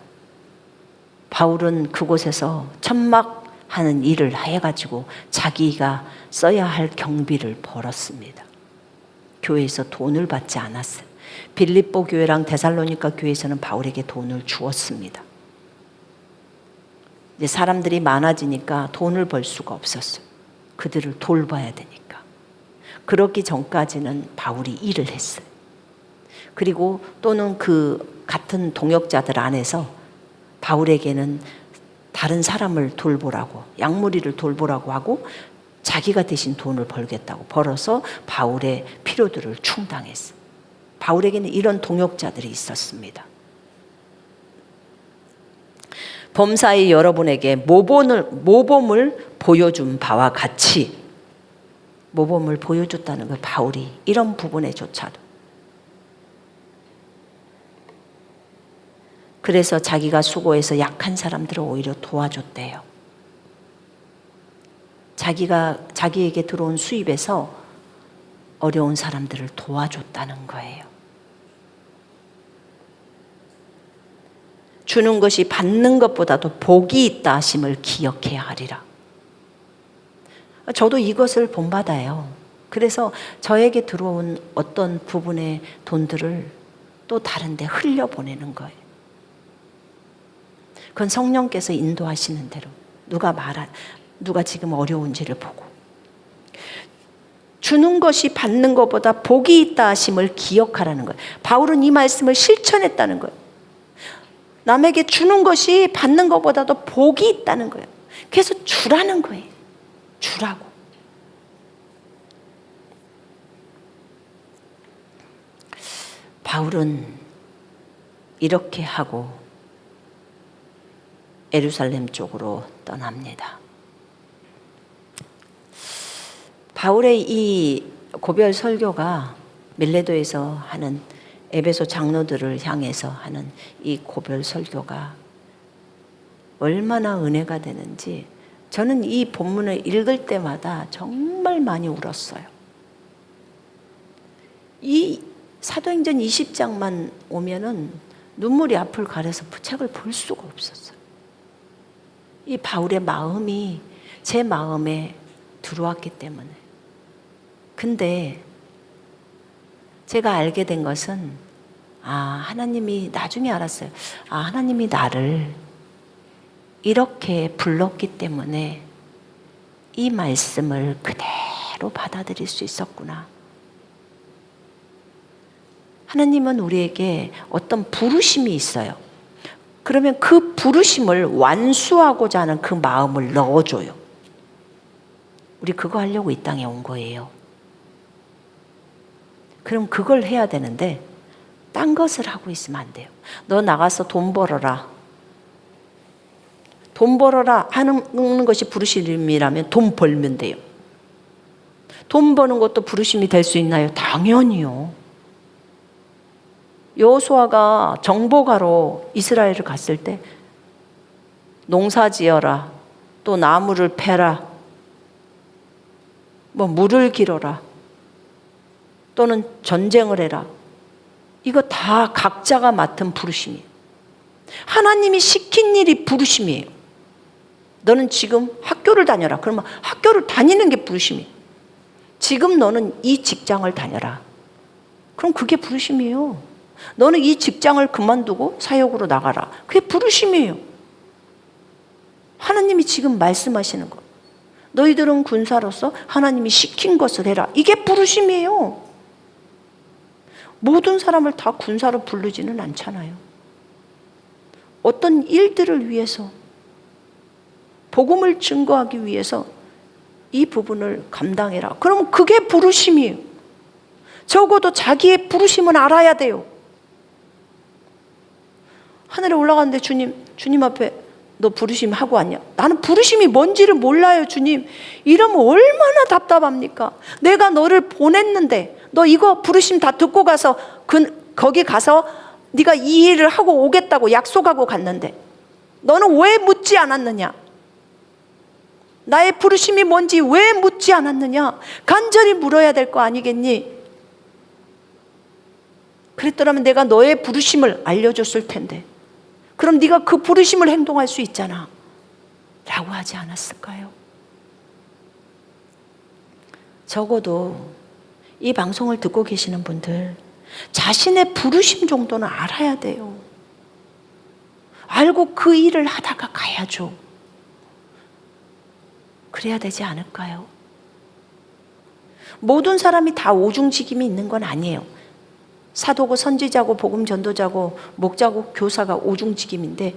바울은 그곳에서 천막하는 일을 해가지고 자기가 써야 할 경비를 벌었습니다. 교회에서 돈을 받지 않았어요. 빌립보 교회랑 데살로니가 교회에서는 바울에게 돈을 주었습니다. 이제 사람들이 많아지니까 돈을 벌 수가 없었어요. 그들을 돌봐야 되니까. 그러기 전까지는 바울이 일을 했어요. 그리고 또는 그 같은 동역자들 안에서 바울에게는 다른 사람을 돌보라고, 양무리를 돌보라고 하고 자기가 대신 돈을 벌겠다고 벌어서 바울의 필요들을 충당했어요. 바울에게는 이런 동역자들이 있었습니다. 범사의 여러분에게 모범을 보여준 바와 같이 모범을 보여줬다는 거예요. 바울이 이런 부분에조차도. 그래서 자기가 수고해서 약한 사람들을 오히려 도와줬대요. 자기에게 들어온 수입에서 어려운 사람들을 도와줬다는 거예요. 주는 것이 받는 것보다도 복이 있다 하심을 기억해야 하리라. 저도 이것을 본받아요. 그래서 저에게 들어온 어떤 부분의 돈들을 또 다른 데 흘려보내는 거예요. 그건 성령께서 인도하시는 대로 누가 지금 어려운지를 보고 주는 것이 받는 것보다 복이 있다 하심을 기억하라는 거예요. 바울은 이 말씀을 실천했다는 거예요. 남에게 주는 것이 받는 것보다도 복이 있다는 거예요. 그래서 주라는 거예요. 주라고. 바울은 이렇게 하고 예루살렘 쪽으로 떠납니다. 바울의 이 고별 설교가 밀레도에서 하는 에베소 장로들을 향해서 하는 이 고별 설교가 얼마나 은혜가 되는지 저는 이 본문을 읽을 때마다 정말 많이 울었어요. 이 사도행전 20장만 오면은 눈물이 앞을 가려서 책을 볼 수가 없었어요. 이 바울의 마음이 제 마음에 들어왔기 때문에. 근데 제가 알게 된 것은 하나님이 나중에 알았어요. 하나님이 나를 이렇게 불렀기 때문에 이 말씀을 그대로 받아들일 수 있었구나. 하나님은 우리에게 어떤 부르심이 있어요. 그러면 그 부르심을 완수하고자 하는 그 마음을 넣어줘요. 우리 그거 하려고 이 땅에 온 거예요. 그럼 그걸 해야 되는데 딴 것을 하고 있으면 안 돼요. 너 나가서 돈 벌어라. 돈 벌어라 하는 것이 부르심이라면 돈 벌면 돼요. 돈 버는 것도 부르심이 될 수 있나요? 당연히요. 여호수아가 정보가로 이스라엘을 갔을 때 농사 지어라, 또 나무를 패라, 뭐 물을 길어라, 또는 전쟁을 해라. 이거 다 각자가 맡은 부르심이에요. 하나님이 시킨 일이 부르심이에요. 너는 지금 학교를 다녀라. 그러면 학교를 다니는 게 부르심이에요. 지금 너는 이 직장을 다녀라. 그럼 그게 부르심이에요. 너는 이 직장을 그만두고 사역으로 나가라. 그게 부르심이에요. 하나님이 지금 말씀하시는 거. 너희들은 군사로서 하나님이 시킨 것을 해라. 이게 부르심이에요. 모든 사람을 다 군사로 부르지는 않잖아요. 어떤 일들을 위해서, 복음을 증거하기 위해서 이 부분을 감당해라. 그러면 그게 부르심이에요. 적어도 자기의 부르심은 알아야 돼요. 하늘에 올라가는데 주님 앞에 너 부르심 하고 왔냐? 나는 부르심이 뭔지를 몰라요, 주님. 이러면 얼마나 답답합니까? 내가 너를 보냈는데 너 이거 부르심 다 듣고 가서 거기 가서 네가 이 일을 하고 오겠다고 약속하고 갔는데 너는 왜 묻지 않았느냐? 나의 부르심이 뭔지 왜 묻지 않았느냐? 간절히 물어야 될 거 아니겠니? 그랬더라면 내가 너의 부르심을 알려줬을 텐데 그럼 네가 그 부르심을 행동할 수 있잖아 라고 하지 않았을까요? 적어도 이 방송을 듣고 계시는 분들 자신의 부르심 정도는 알아야 돼요. 알고 그 일을 하다가 가야죠. 그래야 되지 않을까요? 모든 사람이 다 오중직임이 있는 건 아니에요. 사도고 선지자고 복음 전도자고 목자고 교사가 오중직임인데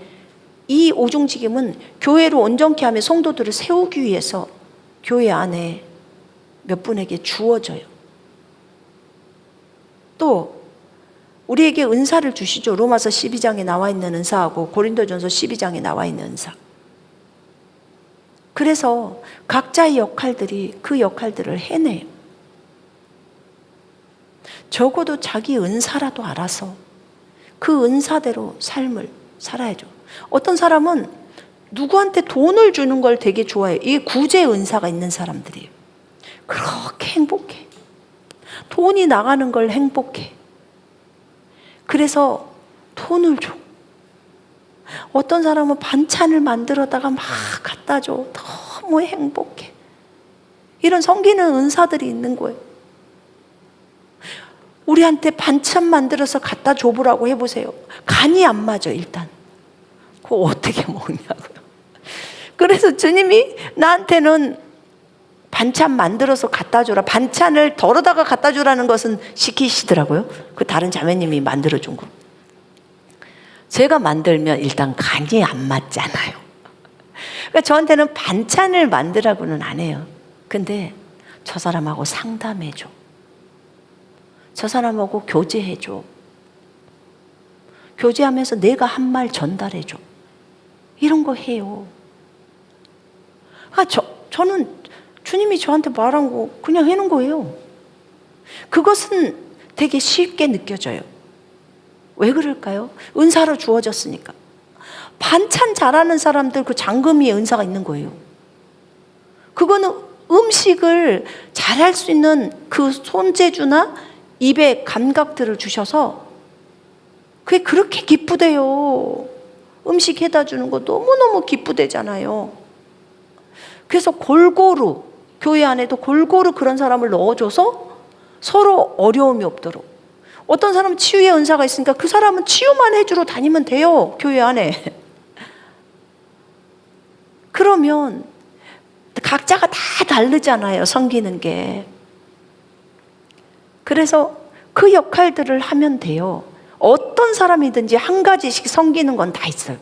이 오중직임은 교회를 온전케 하며 성도들을 세우기 위해서 교회 안에 몇 분에게 주어져요. 또 우리에게 은사를 주시죠. 로마서 12장에 나와 있는 은사하고 고린도전서 12장에 나와 있는 은사. 그래서 각자의 역할들이 그 역할들을 해내요. 적어도 자기 은사라도 알아서 그 은사대로 삶을 살아야죠. 어떤 사람은 누구한테 돈을 주는 걸 되게 좋아해요. 이게 구제 은사가 있는 사람들이에요. 그렇게 행복해. 돈이 나가는 걸 행복해. 그래서 돈을 줘. 어떤 사람은 반찬을 만들어다가 막 갖다 줘. 너무 행복해. 이런 섬기는 은사들이 있는 거예요. 우리한테 반찬 만들어서 갖다 줘보라고 해보세요. 간이 안 맞아 일단. 그거 어떻게 먹냐고요. 그래서 주님이 나한테는 반찬 만들어서 갖다 줘라. 반찬을 덜어다가 갖다 주라는 것은 시키시더라고요. 그 다른 자매님이 만들어준 거. 제가 만들면 일단 간이 안 맞잖아요. 그러니까 저한테는 반찬을 만들라고는 안 해요. 근데 저 사람하고 상담해줘. 저 사람하고 교제해줘. 교제하면서 내가 한 말 전달해줘. 이런 거 해요. 저는 주님이 저한테 말한 거 그냥 해놓은 거예요. 그것은 되게 쉽게 느껴져요. 왜 그럴까요? 은사로 주어졌으니까. 반찬 잘하는 사람들 그 장금이의 은사가 있는 거예요. 그거는 음식을 잘할 수 있는 그 손재주나 입의 감각들을 주셔서 그게 그렇게 기쁘대요. 음식 해다 주는 거 너무너무 기쁘대잖아요. 그래서 골고루 교회 안에도 골고루 그런 사람을 넣어줘서 서로 어려움이 없도록. 어떤 사람은 치유의 은사가 있으니까 그 사람은 치유만 해주러 다니면 돼요. 교회 안에. 그러면 각자가 다 다르잖아요. 섬기는 게. 그래서 그 역할들을 하면 돼요. 어떤 사람이든지 한 가지씩 섬기는 건 다 있어요.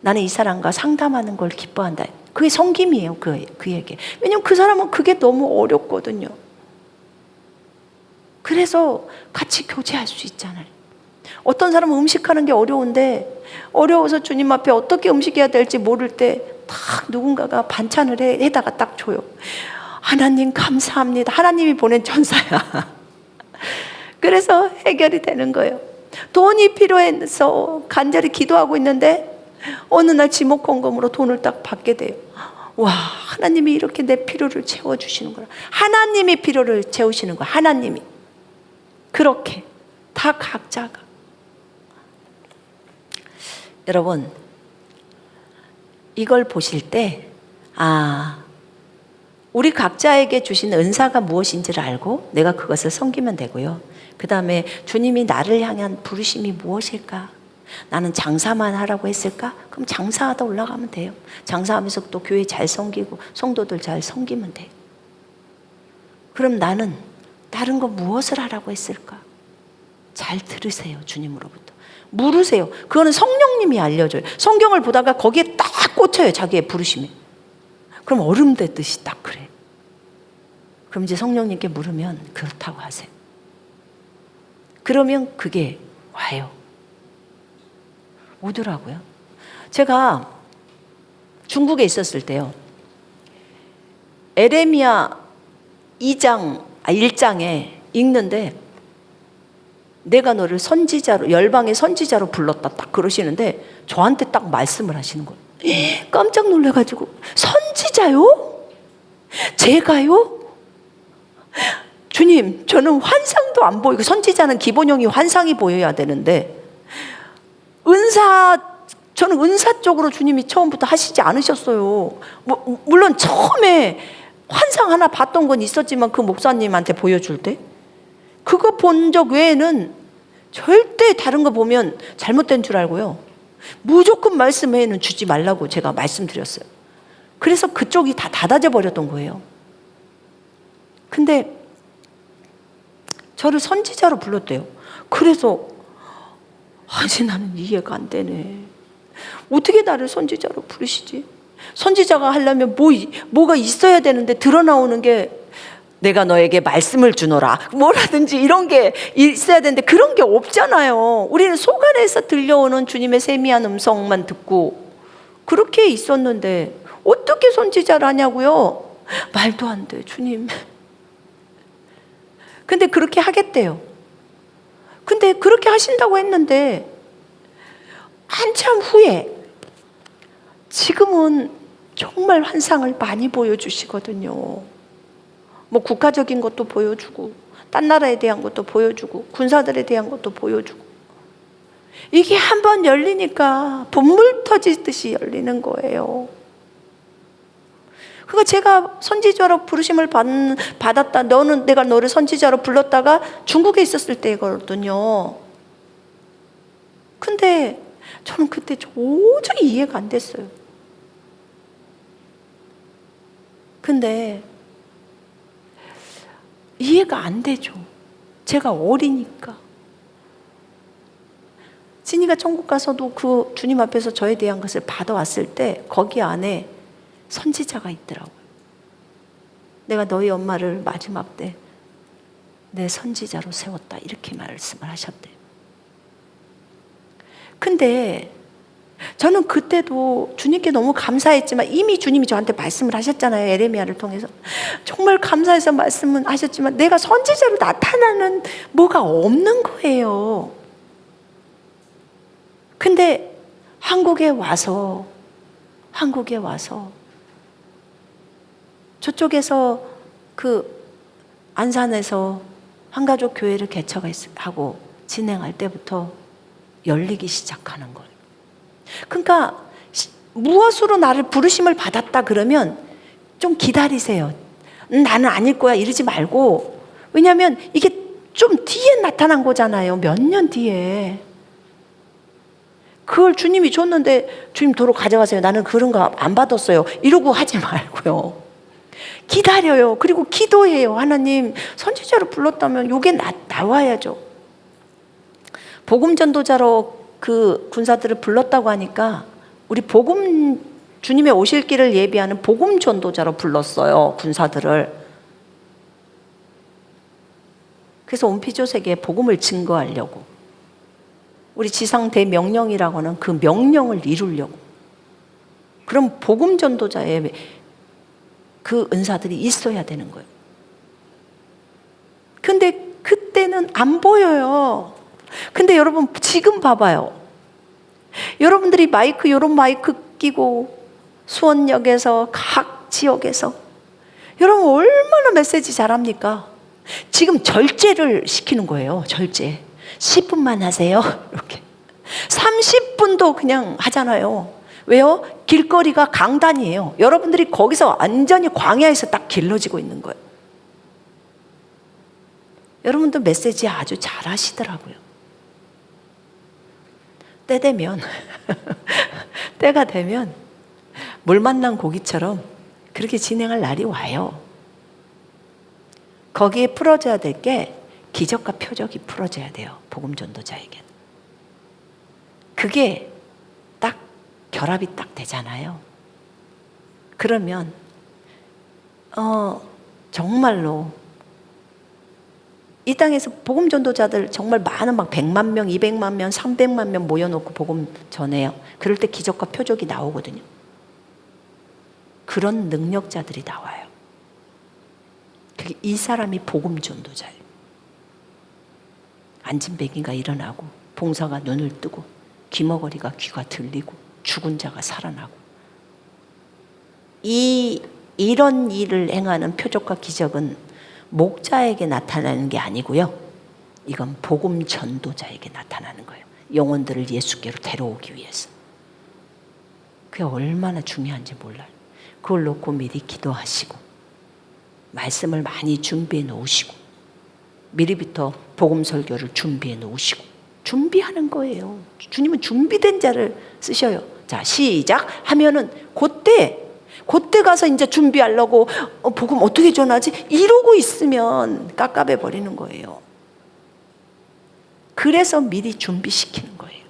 나는 이 사람과 상담하는 걸 기뻐한다. 그게 섬김이에요. 그에게. 왜냐면 그 사람은 그게 너무 어렵거든요. 그래서 같이 교제할 수 있잖아요. 어떤 사람은 음식하는 게 어려운데 어려워서 주님 앞에 어떻게 음식해야 될지 모를 때 딱 누군가가 반찬을 해다가 딱 줘요. 하나님 감사합니다. 하나님이 보낸 천사야. 그래서 해결이 되는 거예요. 돈이 필요해서 간절히 기도하고 있는데 어느 날 지목헌금으로 돈을 딱 받게 돼요. 와, 하나님이 이렇게 내 필요를 채워주시는구나. 하나님이 필요를 채우시는 거야. 하나님이. 그렇게 다 각자가. 여러분, 이걸 보실 때 우리 각자에게 주신 은사가 무엇인지를 알고 내가 그것을 섬기면 되고요. 그 다음에 주님이 나를 향한 부르심이 무엇일까? 나는 장사만 하라고 했을까? 그럼 장사하다 올라가면 돼요. 장사하면서 또 교회 잘 섬기고 성도들 잘 섬기면 돼요. 그럼 나는 다른 거 무엇을 하라고 했을까? 잘 들으세요. 주님으로부터 물으세요. 그거는 성령님이 알려줘요. 성경을 보다가 거기에 딱 꽂혀요. 자기의 부르심에. 그럼 얼음 det듯이 딱 그래. 그럼 이제 성령님께 물으면 그렇다고 하세요. 그러면 그게 와요. 오더라고요. 제가 중국에 있었을 때요, 에레미야 1장에 읽는데 내가 너를 선지자로, 열방의 선지자로 불렀다 딱 그러시는데 저한테 딱 말씀을 하시는 거예요. 깜짝 놀라가지고 선지자요? 제가요? 주님, 저는 환상도 안 보이고, 선지자는 기본형이 환상이 보여야 되는데 저는 은사 쪽으로 주님이 처음부터 하시지 않으셨어요. 물론 처음에 환상 하나 봤던 건 있었지만 그 목사님한테 보여줄 때 그거 본 적 외에는 절대 다른 거 보면 잘못된 줄 알고요. 무조건 말씀 외에는 주지 말라고 제가 말씀드렸어요. 그래서 그쪽이 다 닫아져 버렸던 거예요. 근데 저를 선지자로 불렀대요. 그래서 나는 이해가 안 되네. 어떻게 나를 선지자로 부르시지? 선지자가 하려면 뭐가 있어야 되는데 드러나오는 게 내가 너에게 말씀을 주노라 뭐라든지 이런 게 있어야 되는데 그런 게 없잖아요. 우리는 속 안에서 들려오는 주님의 세미한 음성만 듣고 그렇게 있었는데 어떻게 선지자를 하냐고요? 말도 안 돼, 주님. 근데 그렇게 하겠대요. 근데 그렇게 하신다고 했는데 한참 후에 지금은 정말 환상을 많이 보여주시거든요. 뭐 국가적인 것도 보여주고 딴 나라에 대한 것도 보여주고 군사들에 대한 것도 보여주고 이게 한번 열리니까 분물 터지듯이 열리는 거예요. 그러니까 제가 선지자로 부르심을 받았다. 내가 너를 선지자로 불렀다가 중국에 있었을 때거든요. 근데 저는 그때 도저히 이해가 안 됐어요. 근데 이해가 안 되죠. 제가 어리니까. 진이가 천국 가서도 그 주님 앞에서 저에 대한 것을 받아왔을 때 거기 안에 선지자가 있더라고요. 내가 너희 엄마를 마지막 때 내 선지자로 세웠다 이렇게 말씀을 하셨대요. 근데 저는 그때도 주님께 너무 감사했지만 이미 주님이 저한테 말씀을 하셨잖아요. 에레미야를 통해서. 정말 감사해서 말씀은 하셨지만 내가 선지자로 나타나는 뭐가 없는 거예요. 근데 한국에 와서 저쪽에서 그 안산에서 한가족 교회를 개척하고 진행할 때부터 열리기 시작하는 거예요. 그러니까 무엇으로 나를 부르심을 받았다 그러면 좀 기다리세요. 나는 아닐 거야 이러지 말고. 왜냐하면 이게 좀 뒤에 나타난 거잖아요. 몇 년 뒤에. 그걸 주님이 줬는데 주님 도로 가져가세요. 나는 그런 거 안 받았어요. 이러고 하지 말고요. 기다려요. 그리고 기도해요. 하나님 선지자로 불렀다면 요게 나와야죠. 복음 전도자로 그 군사들을 불렀다고 하니까 우리 주님의 오실 길을 예비하는 복음 전도자로 불렀어요. 군사들을. 그래서 온피조세계에 복음을 증거하려고. 우리 지상 대명령이라고 하는 그 명령을 이루려고. 그럼 복음 전도자의 그 은사들이 있어야 되는 거예요. 근데 그때는 안 보여요. 근데 여러분 지금 봐봐요. 여러분들이 이런 마이크 끼고 수원역에서 각 지역에서 여러분 얼마나 메시지 잘합니까? 지금 절제를 시키는 거예요. 절제. 10분만 하세요. 이렇게 30분도 그냥 하잖아요. 왜요? 길거리가 강단이에요. 여러분들이 거기서 완전히 광야에서 딱 길러지고 있는 거예요. 여러분도 메시지 아주 잘 하시더라고요. 때가 되면 물 만난 고기처럼 그렇게 진행할 날이 와요. 거기에 풀어져야 될 게 기적과 표적이 풀어져야 돼요. 복음 전도자에게는. 그게 딱 결합이 딱 되잖아요. 그러면 정말로 이 땅에서 복음 전도자들 정말 많은 100만 명, 200만 명, 300만 명 모여놓고 복음 전해요. 그럴 때 기적과 표적이 나오거든요. 그런 능력자들이 나와요. 이 사람이 복음 전도자예요. 안진뱅이가 일어나고 봉사가 눈을 뜨고 귀머거리가 귀가 들리고 죽은 자가 살아나고 이런 일을 행하는 표적과 기적은 목자에게 나타나는 게 아니고요. 이건 복음 전도자에게 나타나는 거예요. 영혼들을 예수께로 데려오기 위해서. 그게 얼마나 중요한지 몰라요. 그걸 놓고 미리 기도하시고 말씀을 많이 준비해 놓으시고 미리부터 복음 설교를 준비해 놓으시고 준비하는 거예요. 주님은 준비된 자를 쓰셔요. 자, 시작 하면은 그때 가서 이제 준비하려고 복음 어떻게 전하지? 이러고 있으면 깝깝해 버리는 거예요. 그래서 미리 준비시키는 거예요.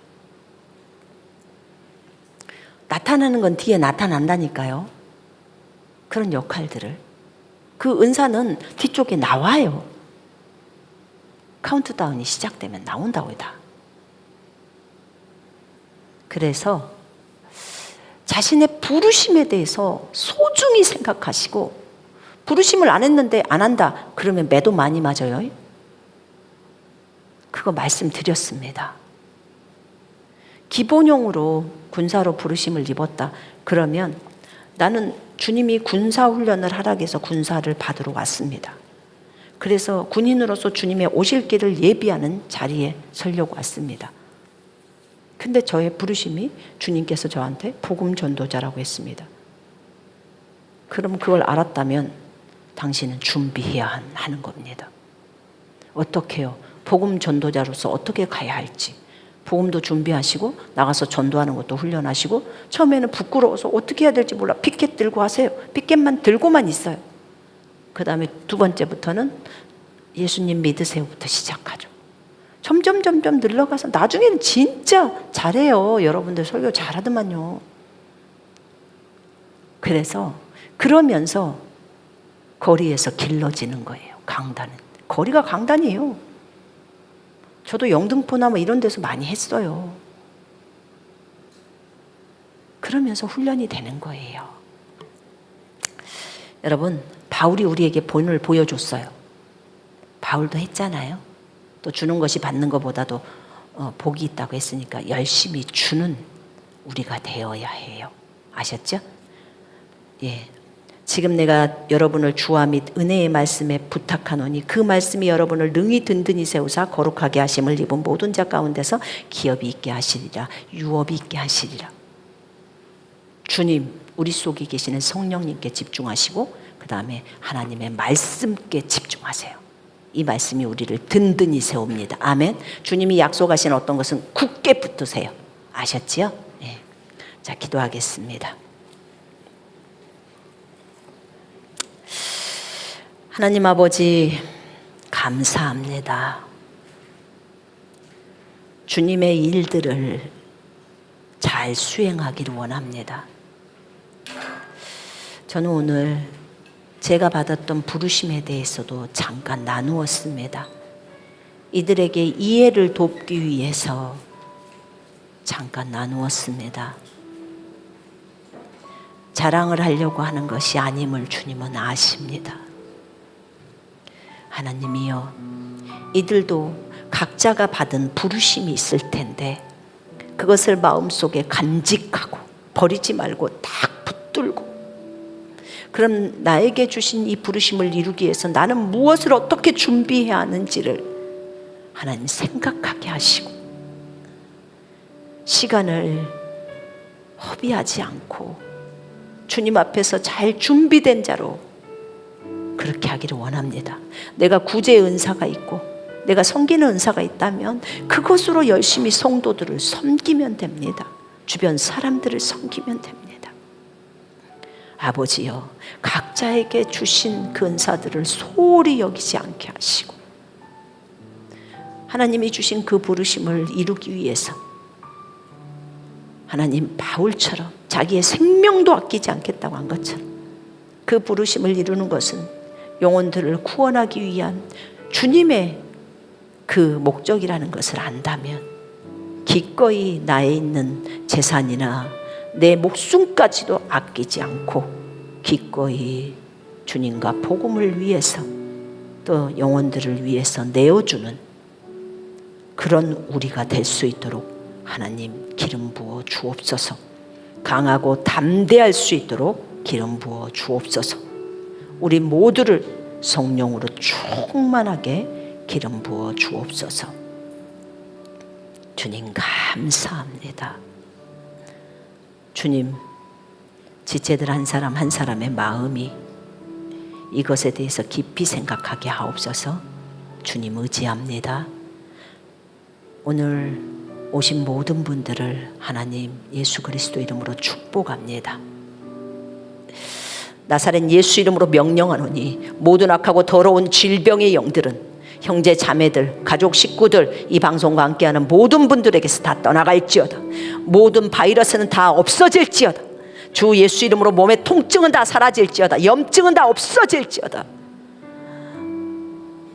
나타나는 건 뒤에 나타난다니까요. 그런 역할들을. 그 은사는 뒤쪽에 나와요. 카운트다운이 시작되면 나온다고요, 다. 그래서 자신의 부르심에 대해서 소중히 생각하시고 부르심을 안 했는데 안 한다. 그러면 매도 많이 맞아요. 그거 말씀드렸습니다. 기본용으로 군사로 부르심을 입었다. 그러면 나는 주님이 군사훈련을 하라고 해서 군사를 받으러 왔습니다. 그래서 군인으로서 주님의 오실 길을 예비하는 자리에 서려고 왔습니다. 근데 저의 부르심이 주님께서 저한테 복음 전도자라고 했습니다. 그럼 그걸 알았다면 당신은 준비해야 하는 겁니다. 어떻게 해요? 복음 전도자로서 어떻게 가야 할지 복음도 준비하시고 나가서 전도하는 것도 훈련하시고 처음에는 부끄러워서 어떻게 해야 될지 몰라 피켓 들고 하세요. 피켓만 들고만 있어요. 그 다음에 두 번째부터는 예수님 믿으세요부터 시작하죠. 점점 늘러가서 나중에는 진짜 잘해요. 여러분들 설교 잘하더만요. 그래서 그러면서 거리에서 길러지는 거예요. 강단은. 거리가 강단이에요. 저도 영등포나 이런 데서 많이 했어요. 그러면서 훈련이 되는 거예요. 여러분, 바울이 우리에게 본을 보여줬어요. 바울도 했잖아요. 또 주는 것이 받는 것보다도 복이 있다고 했으니까 열심히 주는 우리가 되어야 해요. 아셨죠? 예. 지금 내가 여러분을 주와 및 은혜의 말씀에 부탁하노니 그 말씀이 여러분을 능히 든든히 세우사 거룩하게 하심을 입은 모든 자 가운데서 기업이 있게 하시리라. 유업이 있게 하시리라. 주님, 우리 속에 계시는 성령님께 집중하시고 그 다음에 하나님의 말씀께 집중하세요. 이 말씀이 우리를 든든히 세웁니다. 아멘. 주님이 약속하신 어떤 것은 굳게 붙으세요. 아셨지요? 네. 자, 기도하겠습니다. 하나님 아버지, 감사합니다. 주님의 일들을 잘 수행하기를 원합니다. 저는 오늘 제가 받았던 부르심에 대해서도 잠깐 나누었습니다. 이들에게 이해를 돕기 위해서 잠깐 나누었습니다. 자랑을 하려고 하는 것이 아님을 주님은 아십니다. 하나님이여, 이들도 각자가 받은 부르심이 있을 텐데 그것을 마음속에 간직하고 버리지 말고 딱 붙들고, 그럼 나에게 주신 이 부르심을 이루기 위해서 나는 무엇을 어떻게 준비해야 하는지를 하나님 생각하게 하시고, 시간을 허비하지 않고 주님 앞에서 잘 준비된 자로 그렇게 하기를 원합니다. 내가 구제의 은사가 있고 내가 섬기는 은사가 있다면 그것으로 열심히 성도들을 섬기면 됩니다. 주변 사람들을 섬기면 됩니다. 아버지여, 각자에게 주신 그 은사들을 소홀히 여기지 않게 하시고, 하나님이 주신 그 부르심을 이루기 위해서 하나님 바울처럼 자기의 생명도 아끼지 않겠다고 한 것처럼 그 부르심을 이루는 것은 영혼들을 구원하기 위한 주님의 그 목적이라는 것을 안다면 기꺼이 나에 있는 재산이나 내 목숨까지도 아끼지 않고 기꺼이 주님과 복음을 위해서 또 영혼들을 위해서 내어주는 그런 우리가 될 수 있도록 하나님 기름 부어 주옵소서. 강하고 담대할 수 있도록 기름 부어 주옵소서. 우리 모두를 성령으로 충만하게 기름 부어 주옵소서. 주님 감사합니다. 주님, 지체들 한 사람 한 사람의 마음이 이것에 대해서 깊이 생각하게 하옵소서. 주님 의지합니다. 오늘 오신 모든 분들을 하나님 예수 그리스도 이름으로 축복합니다. 나사렛 예수 이름으로 명령하노니 모든 악하고 더러운 질병의 영들은 형제 자매들, 가족 식구들, 이 방송과 함께하는 모든 분들에게서 다 떠나갈지어다. 모든 바이러스는 다 없어질지어다. 주 예수 이름으로 몸의 통증은 다 사라질지어다. 염증은 다 없어질지어다.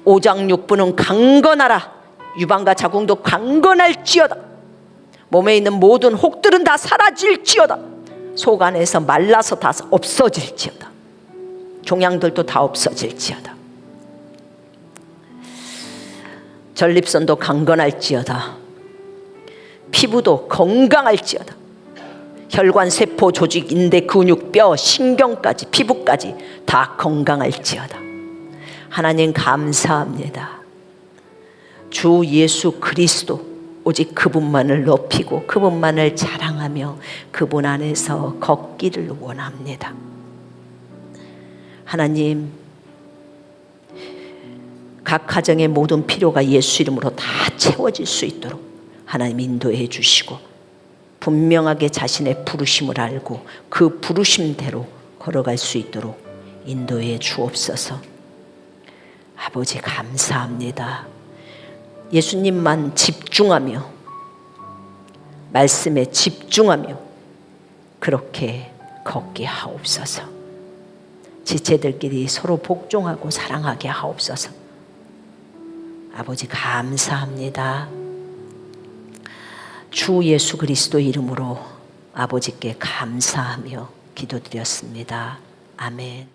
오장육부는 강건하라. 유방과 자궁도 강건할지어다. 몸에 있는 모든 혹들은 다 사라질지어다. 속 안에서 말라서 다 없어질지어다. 종양들도 다 없어질지어다. 전립선도 강건할지어다. 피부도 건강할지어다. 혈관, 세포, 조직, 인대, 근육, 뼈, 신경까지, 피부까지 다 건강할지어다. 하나님 감사합니다. 주 예수 그리스도 오직 그분만을 높이고 그분만을 자랑하며 그분 안에서 걷기를 원합니다. 하나님, 각 가정의 모든 필요가 예수 이름으로 다 채워질 수 있도록 하나님 인도해 주시고, 분명하게 자신의 부르심을 알고 그 부르심대로 걸어갈 수 있도록 인도해 주옵소서. 아버지 감사합니다. 예수님만 집중하며 말씀에 집중하며 그렇게 걷게 하옵소서. 지체들끼리 서로 복종하고 사랑하게 하옵소서. 아버지 감사합니다. 주 예수 그리스도 이름으로 아버지께 감사하며 기도드렸습니다. 아멘.